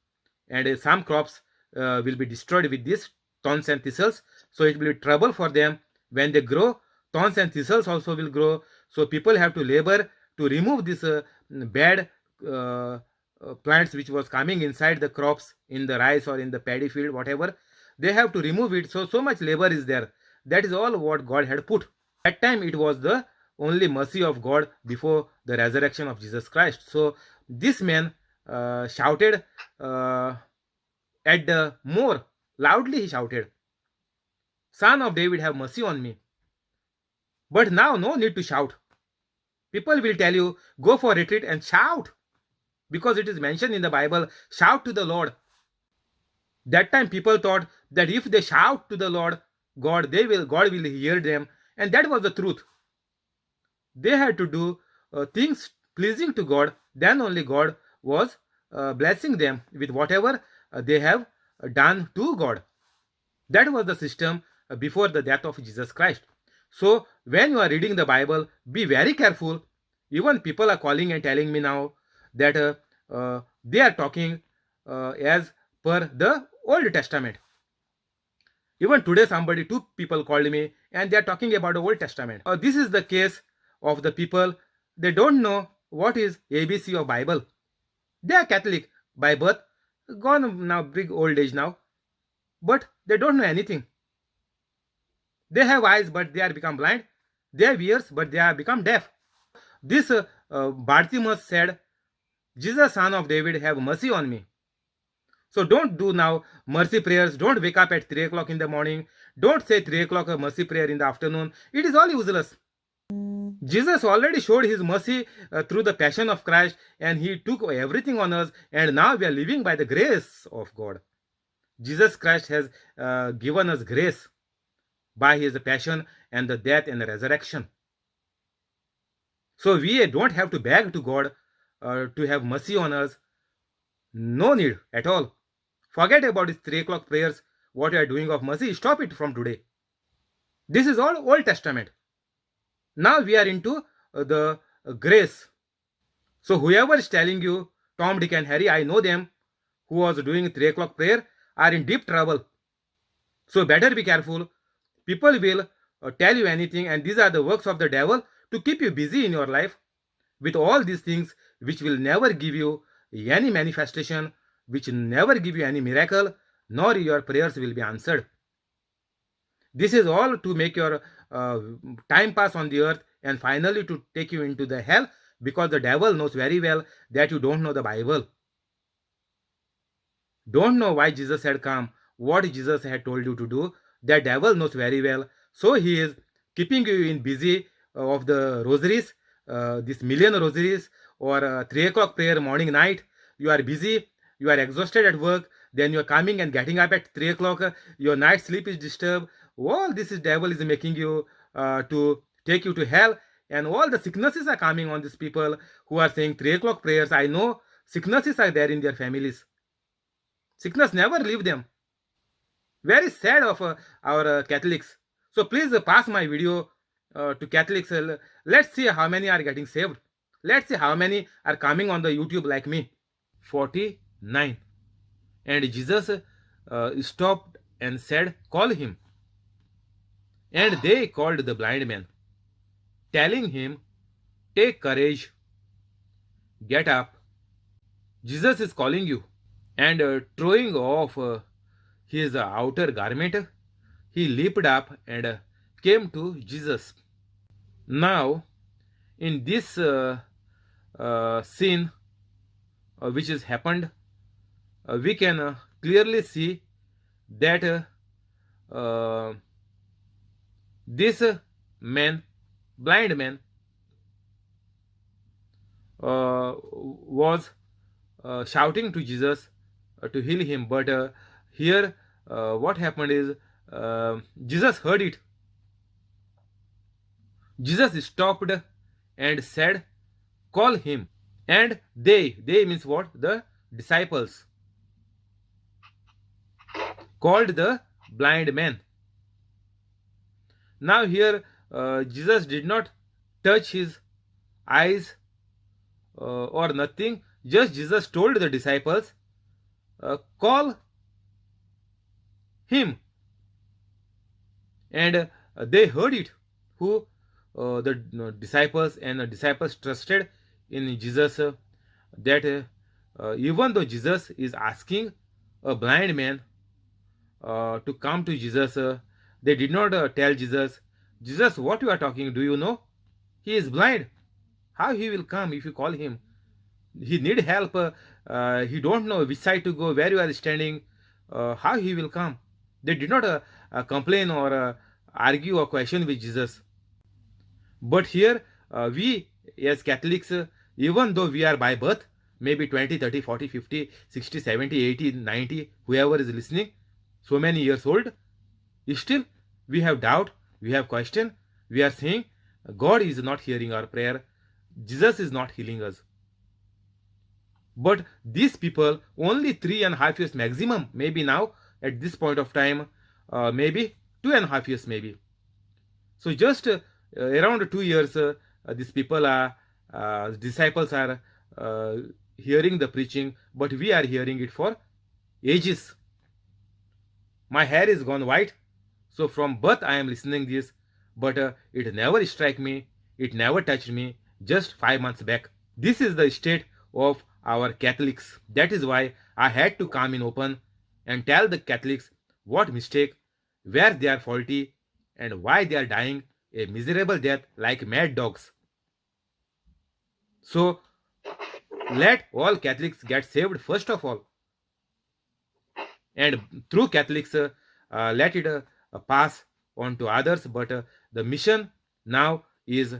and some crops will be destroyed with these thorns and thistles. So it will be trouble for them when they grow. Thorns and thistles also will grow. So people have to labor to remove this bad plants which was coming inside the crops, in the rice or in the paddy field, whatever. They have to remove it. So much labor is there. That is all what God had put. That time it was the only mercy of God before the resurrection of Jesus Christ. So this man shouted at the more loudly, he shouted, Son of David, have mercy on me. But now no need to shout. People will tell you, go for retreat and shout, because it is mentioned in the Bible, shout to the Lord. That time people thought that if they shout to the Lord God, God will hear them, and that was the truth. They had to do things pleasing to God, then only God was blessing them with whatever they have done to God. That was the system before the death of Jesus Christ. So when you are reading the Bible, be very careful. Even people are calling and telling me now that they are talking as per the Old Testament. Even today, two people called me and they are talking about the Old Testament. This is the case of the people. They don't know what is ABC of Bible. They are Catholic by birth, gone now, big old age now, but they don't know anything. They have eyes, but they are become blind. They have ears, but they have become deaf. This Bartimaeus said, Jesus, son of David, have mercy on me. So don't do now mercy prayers. Don't wake up at 3 o'clock in the morning. Don't say 3 o'clock a mercy prayer in the afternoon. It is all useless. Jesus already showed his mercy through the passion of Christ, and he took everything on us, and now we are living by the grace of God. Jesus Christ has given us grace by his passion and the death and the resurrection. So we don't have to beg to God to have mercy on us. No need at all. Forget about these 3 o'clock prayers. What you are doing of mercy, stop it from today. This is all Old Testament. Now we are into the grace. So whoever is telling you, Tom, Dick and Harry, I know them, who was doing 3 o'clock prayer, are in deep trouble. So better be careful. People will tell you anything, and these are the works of the devil to keep you busy in your life with all these things which will never give you any manifestation, which never give you any miracle, nor your prayers will be answered. This is all to make your time pass on the earth, and finally to take you into the hell, because the devil knows very well that you don't know the Bible. Don't know why Jesus had come, what Jesus had told you to do. The devil knows very well. So he is keeping you in busy of the rosaries, this million rosaries, or 3 o'clock prayer morning, night. You are busy, you are exhausted at work, then you are coming and getting up at 3 o'clock, your night sleep is disturbed. All this is devil is making you to take you to hell, and all the sicknesses are coming on these people who are saying 3 o'clock prayers. I know sicknesses are there in their families. Sickness never leave them. Very sad of our Catholics. So please pass my video to Catholics. Let's see how many are getting saved. Let's see how many are coming on the YouTube like me. 49. And Jesus stopped and said, "Call him." And they called the blind man, telling him, "Take courage, get up. Jesus is calling you." And throwing off his outer garment, he leaped up and came to Jesus. Now, in this scene which has happened, we can clearly see that uh, this man, blind man, was shouting to Jesus to heal him. But here, what happened is Jesus heard it. Jesus stopped and said, "Call him." And they means what? The disciples called the blind man. Now here, Jesus did not touch his eyes or nothing. Just Jesus told the disciples, "Call him." And they heard it. Who? The disciples. And the disciples trusted in Jesus, that even though Jesus is asking a blind man to come to Jesus, they did not tell Jesus, "Jesus, what you are talking, do you know? He is blind. How he will come if you call him? He need help. He don't know which side to go, where you are standing. How he will come?" They did not complain or argue or question with Jesus. But here, we as Catholics, even though we are by birth, maybe 20, 30, 40, 50, 60, 70, 80, 90, whoever is listening, so many years old, still we have doubt, we have question, we are saying God is not hearing our prayer, Jesus is not healing us. But these people, only 3.5 years maximum, maybe now at this point of time, maybe 2.5 years, maybe. So just around 2 years, these people are disciples are hearing the preaching, but we are hearing it for ages. My hair is gone white, so from birth I am listening this, but it never struck me, it never touched me. Just 5 months back. This is the state of our Catholics. That is why I had to come in open and tell the Catholics what mistake, where they are faulty, and why they are dying a miserable death like mad dogs. So let all Catholics get saved first of all, and through Catholics let it pass on to others. But the mission now is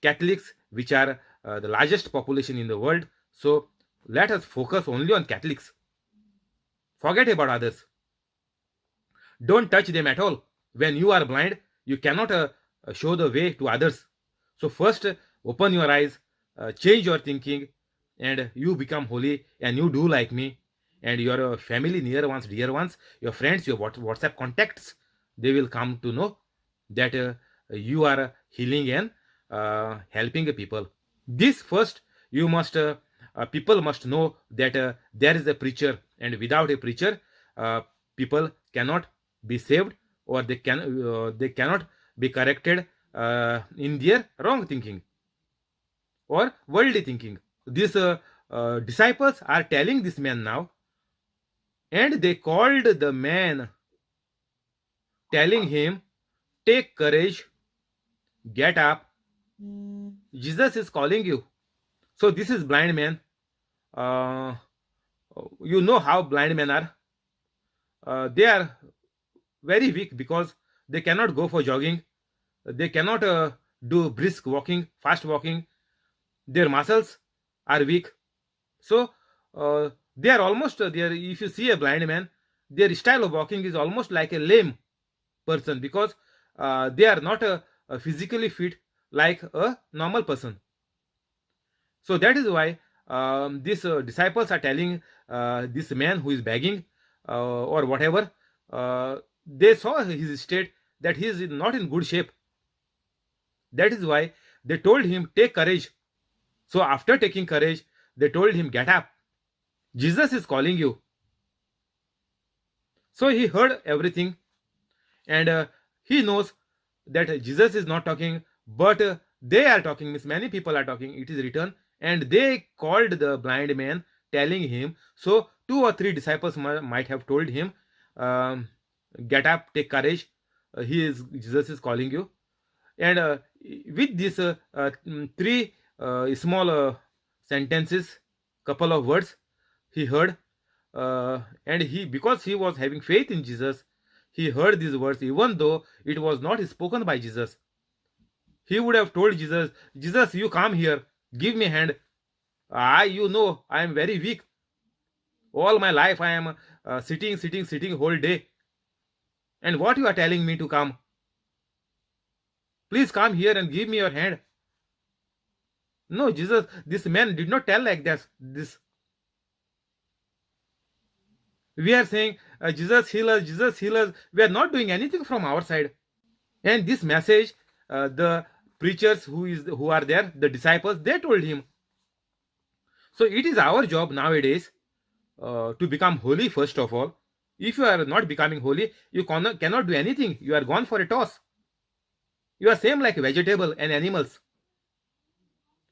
Catholics, which are the largest population in the world. So let us focus only on Catholics. Forget about others. Don't touch them at all. When you are blind, you cannot show the way to others. So first, open your eyes, change your thinking, and you become holy, and you do like me. And your family, near ones, dear ones, your friends, your WhatsApp contacts, they will come to know that you are healing and helping people. This first, you must people must know that there is a preacher, and without a preacher, people cannot be saved, or they cannot be corrected in their wrong thinking or worldly thinking. These disciples are telling this man now, and they called the man, telling him, "Take courage, get up. Jesus is calling you." So this is blind man. Uh, you know how blind men are. They are very weak because they cannot go for jogging. They cannot do brisk walking, fast walking. Their muscles are weak. So they are almost there. If you see a blind man, their style of walking is almost like a lame person, because they are not physically fit like a normal person. So that is why these disciples are telling this man who is begging or whatever, they saw his state, that he is not in good shape. That is why they told him, "Take courage." So after taking courage, they told him, "Get up. Jesus is calling you." So he heard everything, and he knows that Jesus is not talking, but they are talking, means many people are talking. It is written, and they called the blind man, telling him. So two or three disciples might have told him, um, "Get up, take courage. Jesus is calling you." And with these three small sentences, couple of words, he heard, and he, because he was having faith in Jesus, he heard these words even though it was not spoken by Jesus. He would have told Jesus, "Jesus, you come here, give me hand. I am very weak. All my life I am sitting whole day, and what you are telling me to come? Please come here and give me your hand." No, Jesus, this man did not tell like this. We are saying, "Jesus heal us, Jesus heal us." We are not doing anything from our side. And this message, the preachers who are there, the disciples, they told him. So it is our job nowadays to become holy first of all. If you are not becoming holy, you cannot do anything. You are gone for a toss. You are same like vegetable and animals.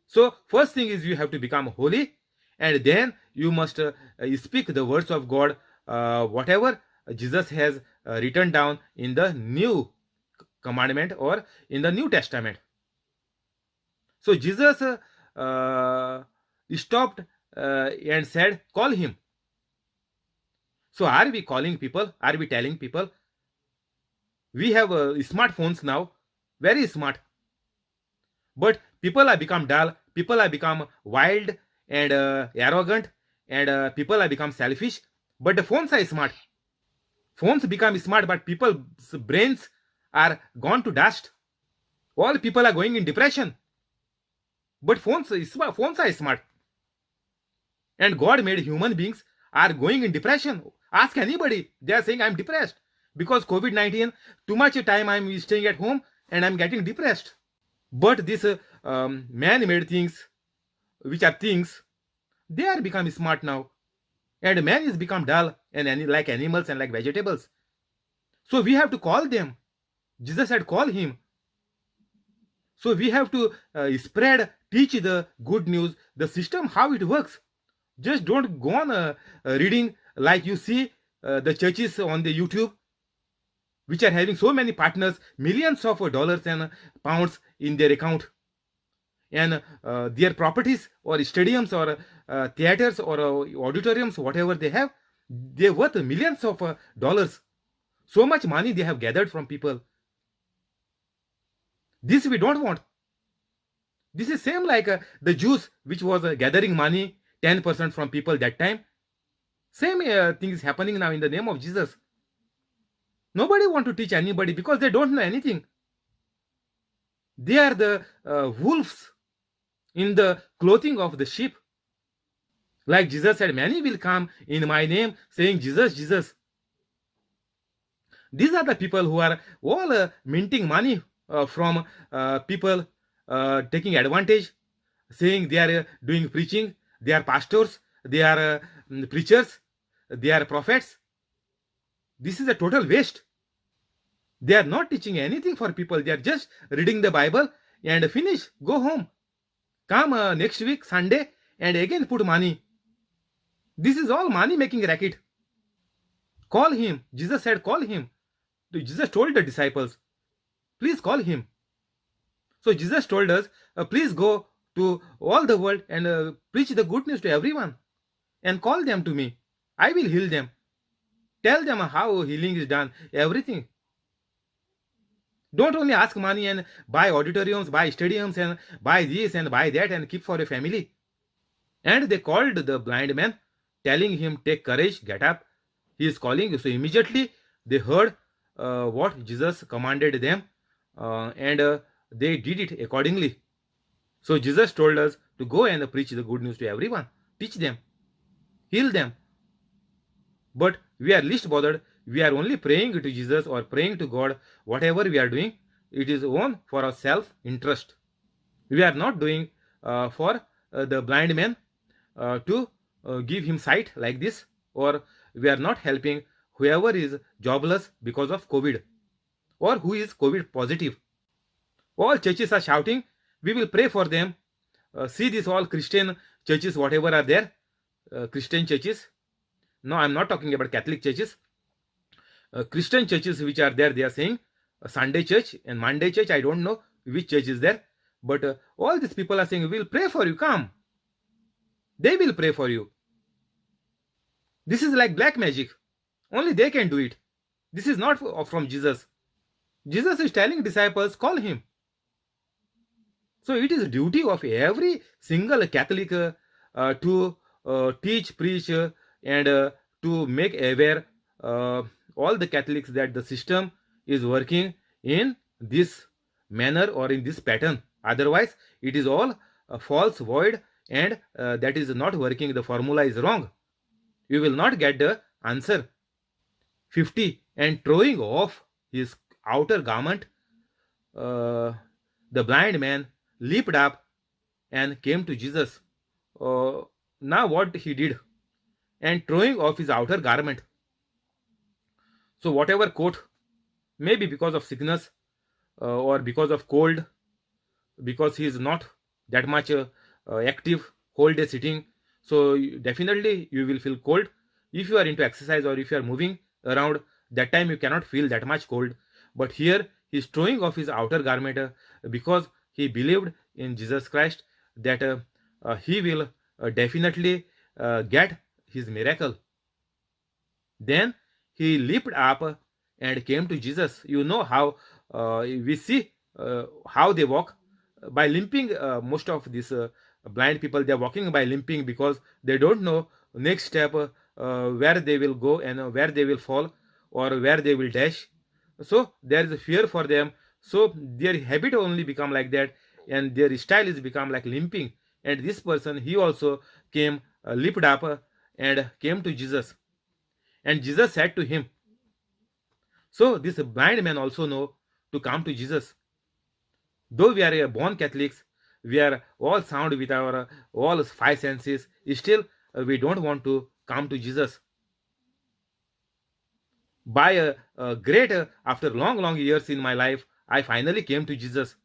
So first thing is you have to become holy, and then you must speak the words of God, whatever Jesus has written down in the new commandment or in the New Testament. So Jesus stopped and said, "Call him." So are we calling people? Are we telling people? We have smartphones now, very smart. But people have become dull, people have become wild and arrogant, and people have become selfish. But the phones are smart. Phones become smart, but people's brains are gone to dust. All people are going in depression. But phones are smart. And God made human beings are going in depression. Ask anybody. They are saying, "I'm depressed. Because COVID-19, too much time I'm staying at home and I'm getting depressed." But these man-made things, which are things, they are becoming smart now. And man is become dull and like animals and like vegetables. So we have to call them. Jesus said, "Call him." So we have to teach the good news, the system, how it works. Just don't go on reading like you see the churches on the YouTube, which are having so many partners, millions of dollars and pounds in their account. And their properties or stadiums or theaters or auditoriums, whatever they have, they're worth millions of dollars. So much money they have gathered from people. This we don't want. This is same like the Jews, which was gathering money 10% from people that time. Same thing is happening now in the name of Jesus. Nobody want to teach anybody because they don't know anything. They are the wolves in the clothing of the sheep. Like Jesus said, "Many will come in my name saying, 'Jesus, Jesus.'" These are the people who are all minting money from people, taking advantage, saying they are doing preaching, they are pastors, they are preachers, they are prophets. This is a total waste. They are not teaching anything for people. They are just reading the Bible and finish, go home. Come next week, Sunday, and again put money. This is all money making racket. Call him. Jesus said, "Call him." Jesus told the disciples, "Please call him." So Jesus told us, "Please go to all the world and preach the good news to everyone and call them to me. I will heal them. Tell them how healing is done, everything. Don't only ask money and buy auditoriums, buy stadiums, and buy this and buy that and keep for a family." And they called the blind man, telling him, "Take courage, get up. He is calling you." So immediately they heard what Jesus commanded them, and they did it accordingly. So Jesus told us to go and preach the good news to everyone, teach them, heal them. But we are least bothered. We are only praying to Jesus or praying to God. Whatever we are doing, it is on for our self-interest. We are not doing for the blind man to give him sight like this, or we are not helping whoever is jobless because of COVID or who is COVID positive. All churches are shouting, we will pray for them. See this all Christian churches, whatever are there, Christian churches. No, I'm not talking about Catholic churches. Christian churches which are there, they are saying Sunday church and Monday church. I don't know which church is there, but all these people are saying, we'll pray for you. Come. They will pray for you. This is like black magic. Only they can do it. This is not from Jesus. Jesus is telling disciples, call him. So it is a duty of every single Catholic to teach, preach, and to make aware all the Catholics that the system is working in this manner or in this pattern. Otherwise, it is all false, void, and that is not working. The formula is wrong. You will not get the answer. 50. And throwing off his outer garment, the blind man leaped up and came to Jesus. Now what he did, and throwing off his outer garment. So whatever coat, maybe because of sickness or because of cold, because he is not that much active, whole day sitting. So definitely you will feel cold. If you are into exercise or if you are moving around, that time you cannot feel that much cold. But here he is throwing off his outer garment because he believed in Jesus Christ that he will definitely get his miracle. Then he leaped up and came to Jesus. You know how we see how they walk by limping. Most of these blind people, they are walking by limping because they don't know next step where they will go and where they will fall or where they will dash. So there is a fear for them. So their habit only become like that, and their style is become like limping. And this person, he also came, leaped up and came to Jesus. And Jesus said to him, so this blind man also know to come to Jesus. Though we are born Catholics, we are all sound with our all five senses, still we don't want to come to Jesus. By a great, after long years in my life, I finally came to Jesus.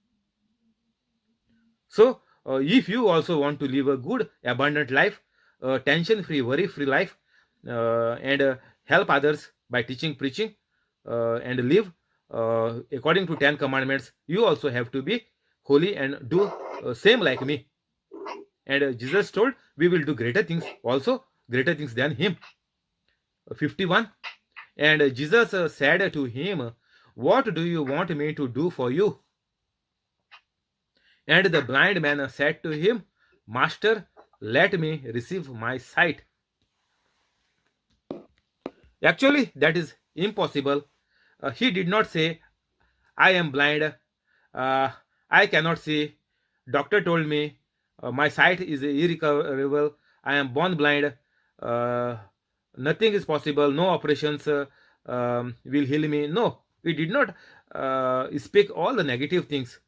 So if you also want to live a good, abundant life, tension-free, worry-free life, and help others by teaching, preaching, and live according to 10 commandments, you also have to be holy and do same like me. And Jesus told, we will do greater things also, greater things than him. 51. And Jesus said to him, what do you want me to do for you? And the blind man said to him, Master, let me receive my sight. Actually, that is impossible. He did not say, I am blind, I cannot see. Doctor told me my sight is irrecoverable. I am born blind. Uh, Nothing is possible. No operations will heal me. No, he did not speak all the negative things.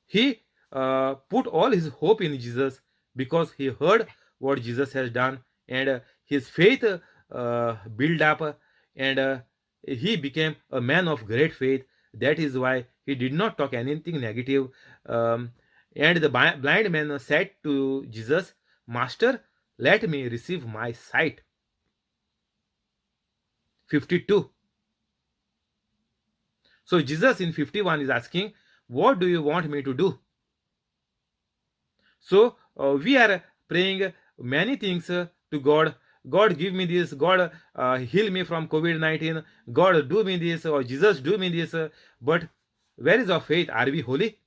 He put all his hope in Jesus because he heard what Jesus has done, and his faith built up, and he became a man of great faith. That is why he did not talk anything negative. And the blind man said to Jesus, Master, let me receive my sight. 52. So Jesus in 51 is asking, what do you want me to do? So we are praying many things to God. God, give me this. God, heal me from COVID-19. God, do me this. Or Jesus, do me this. But where is our faith? Are we holy?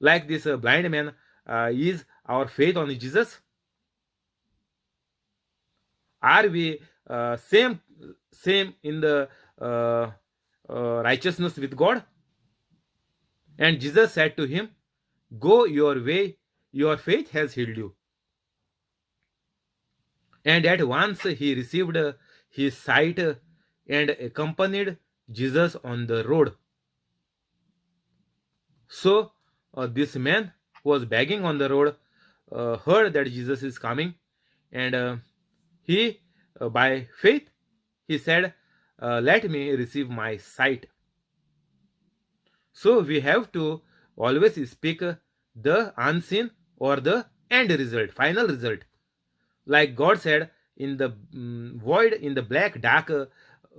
Like this blind man, is our faith on Jesus? Are we same in the righteousness with God? And Jesus said to him, go your way, your faith has healed you. And at once he received his sight and accompanied Jesus on the road. So this man who was begging on the road heard that Jesus is coming, and he by faith, he said, let me receive my sight. So we have to always speak the unseen or the end result, final result. Like God said, in the void, in the black, dark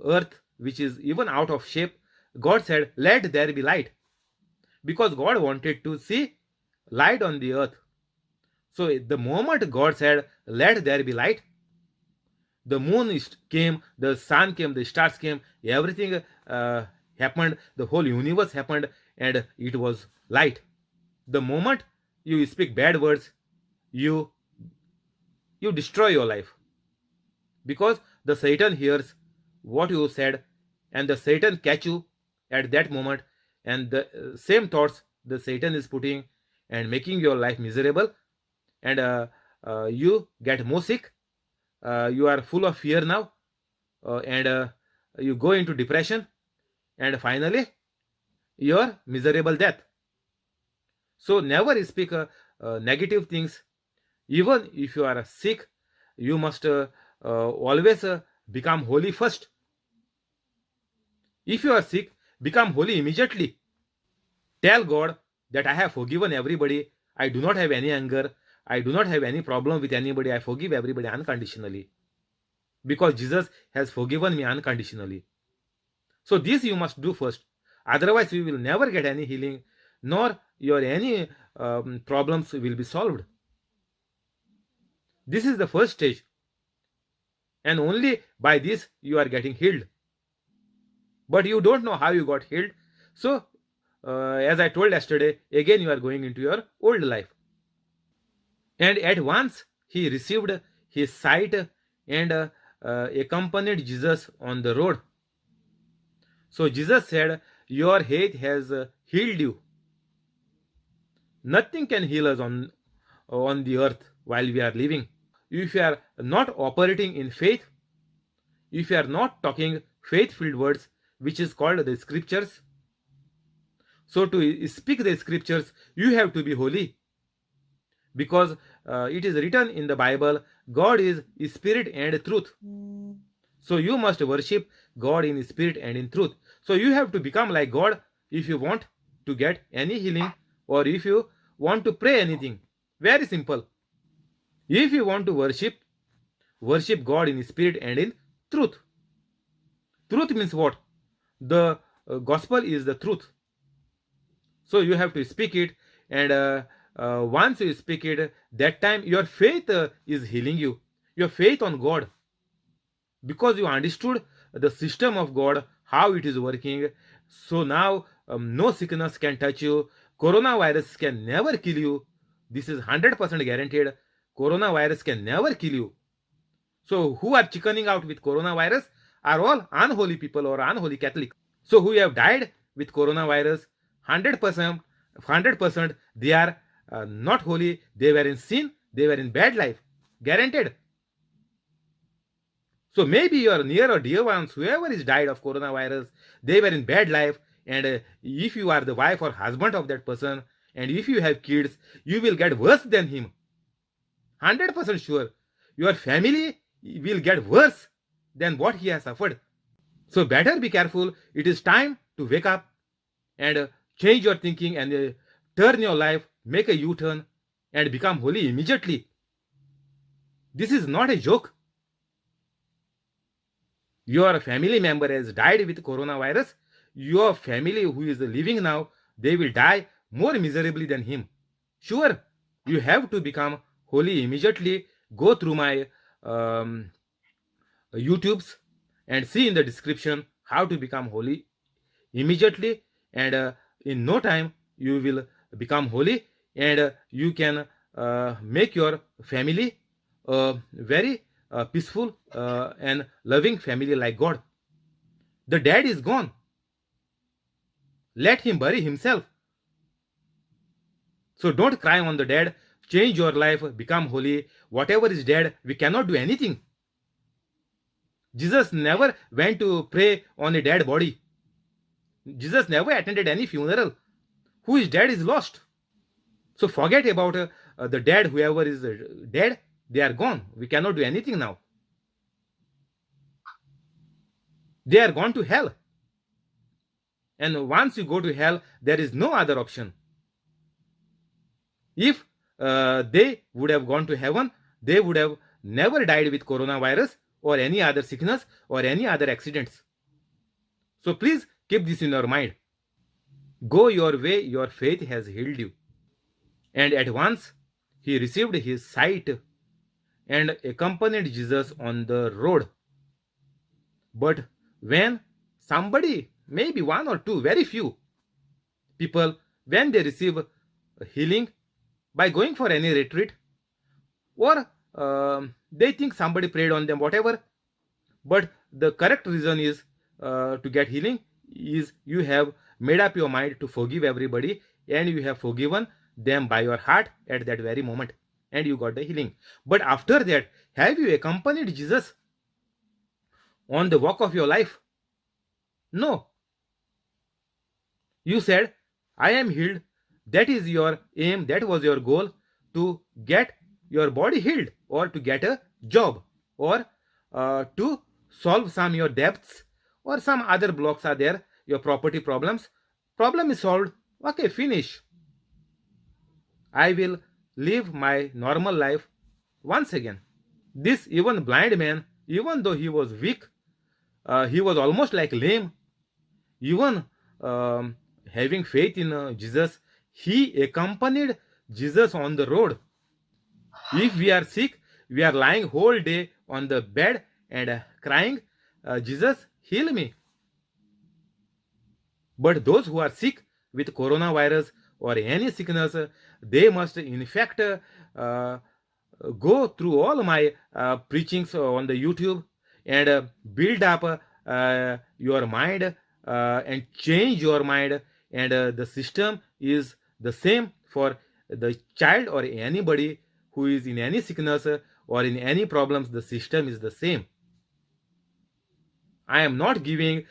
earth, which is even out of shape, God said, let there be light. Because God wanted to see light on the earth. So the moment God said, let there be light, the moon came, the sun came, the stars came, everything happened, the whole universe happened, and it was light. The moment you speak bad words, you destroy your life, because the Satan hears what you said, and the Satan catch you at that moment, and the same thoughts the Satan is putting and making your life miserable, and you get more sick. You are full of fear now, and you go into depression, and finally your miserable death. So never speak negative things. Even if you are sick, you must always become holy first. If you are sick, become holy immediately. Tell God that I have forgiven everybody. I do not have any anger. I do not have any problem with anybody. I forgive everybody unconditionally, because Jesus has forgiven me unconditionally. So this you must do first. Otherwise, you will never get any healing, nor your any problems will be solved. This is the first stage, and only by this you are getting healed. But you don't know how you got healed. So, as I told yesterday, again you are going into your old life. And at once he received his sight and accompanied Jesus on the road. So Jesus said, your faith has healed you. Nothing can heal us on the earth while we are living. If you are not operating in faith, if you are not talking faith-filled words, which is called the scriptures, so to speak the scriptures, you have to be holy. Because it is written in the Bible, God is spirit and truth. So you must worship God in spirit and in truth. So you have to become like God if you want to get any healing, or if you want to pray anything. Very simple. If you want to worship God in spirit and in truth. Truth means what? The gospel is the truth. So you have to speak it, and once you speak it, that time your faith is healing you. Your faith on God, because you understood the system of God, how it is working. So now no sickness can touch you. Coronavirus can never kill you. This is 100% guaranteed. Coronavirus can never kill you. So who are chickening out with coronavirus are all unholy people or unholy Catholics. So who have died with coronavirus, 100%, they are not holy. They were in sin. They were in bad life. Guaranteed. So maybe your near or dear ones, whoever is died of coronavirus, they were in bad life. And if you are the wife or husband of that person, and if you have kids, you will get worse than him. 100% sure. Your family will get worse than what he has suffered. So better be careful. It is time to wake up and change your thinking, and turn your life, make a U-turn, and become holy immediately. This is not a joke. Your family member has died with coronavirus. Your family who is living now, they will die more miserably than him. Sure, you have to become holy immediately. Go through my YouTubes and see in the description how to become holy immediately, and in no time you will become holy, and you can make your family very peaceful and loving family like God. The dead is gone. Let him bury himself. So don't cry on the dead. Change your life, become holy. Whatever is dead, we cannot do anything. Jesus never went to pray on a dead body. Jesus never attended any funeral. Who is dead is lost. So forget about the dead. Whoever is dead, they are gone. We cannot do anything now. They are gone to hell. And once you go to hell, there is no other option. If they would have gone to heaven, they would have never died with coronavirus or any other sickness or any other accidents. So please keep this in your mind. Go your way, your faith has healed you. And at once he received his sight and accompanied Jesus on the road. But when somebody, maybe one or two, very few people, when they receive healing by going for any retreat, or they think somebody prayed on them, whatever, but the correct reason is to get healing is you have made up your mind to forgive everybody, and you have forgiven them by your heart at that very moment, and you got the healing. But after that, have you accompanied Jesus on the walk of your life? No. You said, I am healed. That is your aim, that was your goal, to get your body healed, or to get a job, or to solve some your debts, or some other blocks are there, your property problems. Problem is solved. Okay, finish. I will live my normal life once again. This even blind man, even though he was weak, he was almost like lame, even having faith in Jesus, he accompanied Jesus on the road. If we are sick, we are lying whole day on the bed and crying, Jesus, heal me. But those who are sick with coronavirus or any sickness, they must in fact go through all my preachings on the YouTube and build up your mind and change your mind, and the system is the same for the child or anybody who is in any sickness or in any problems. The system is the same. I am not giving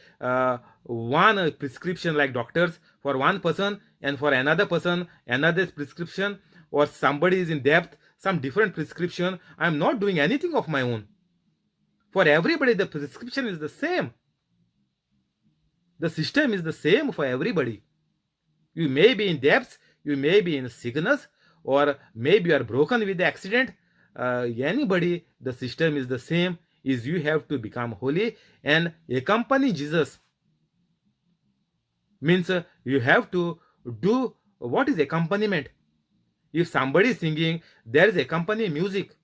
one prescription like doctors for one person, and for another person another prescription, or somebody is in depth some different prescription. I am not doing anything of my own. For everybody the prescription is the same. The system is the same for everybody. You may be in depths, you may be in sickness, or maybe you are broken with the accident. Anybody, the system is the same. Is you have to become holy and accompany Jesus. Means you have to do what is accompaniment. If somebody is singing, there is accompanying music.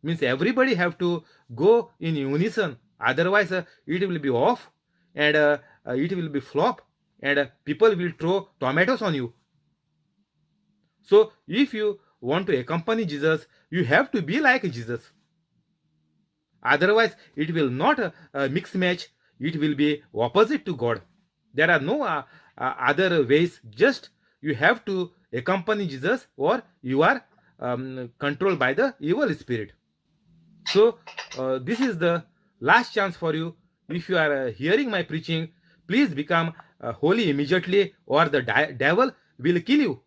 Means everybody have to go in unison. Otherwise, it will be off, and it will be flop, and people will throw tomatoes on you. So if you want to accompany Jesus, you have to be like Jesus. Otherwise, it will not mix match. It will be opposite to God. There are no other ways. Just you have to accompany Jesus, or you are controlled by the evil spirit. So this is the last chance for you. If you are hearing my preaching, please become holy immediately, or the devil will kill you.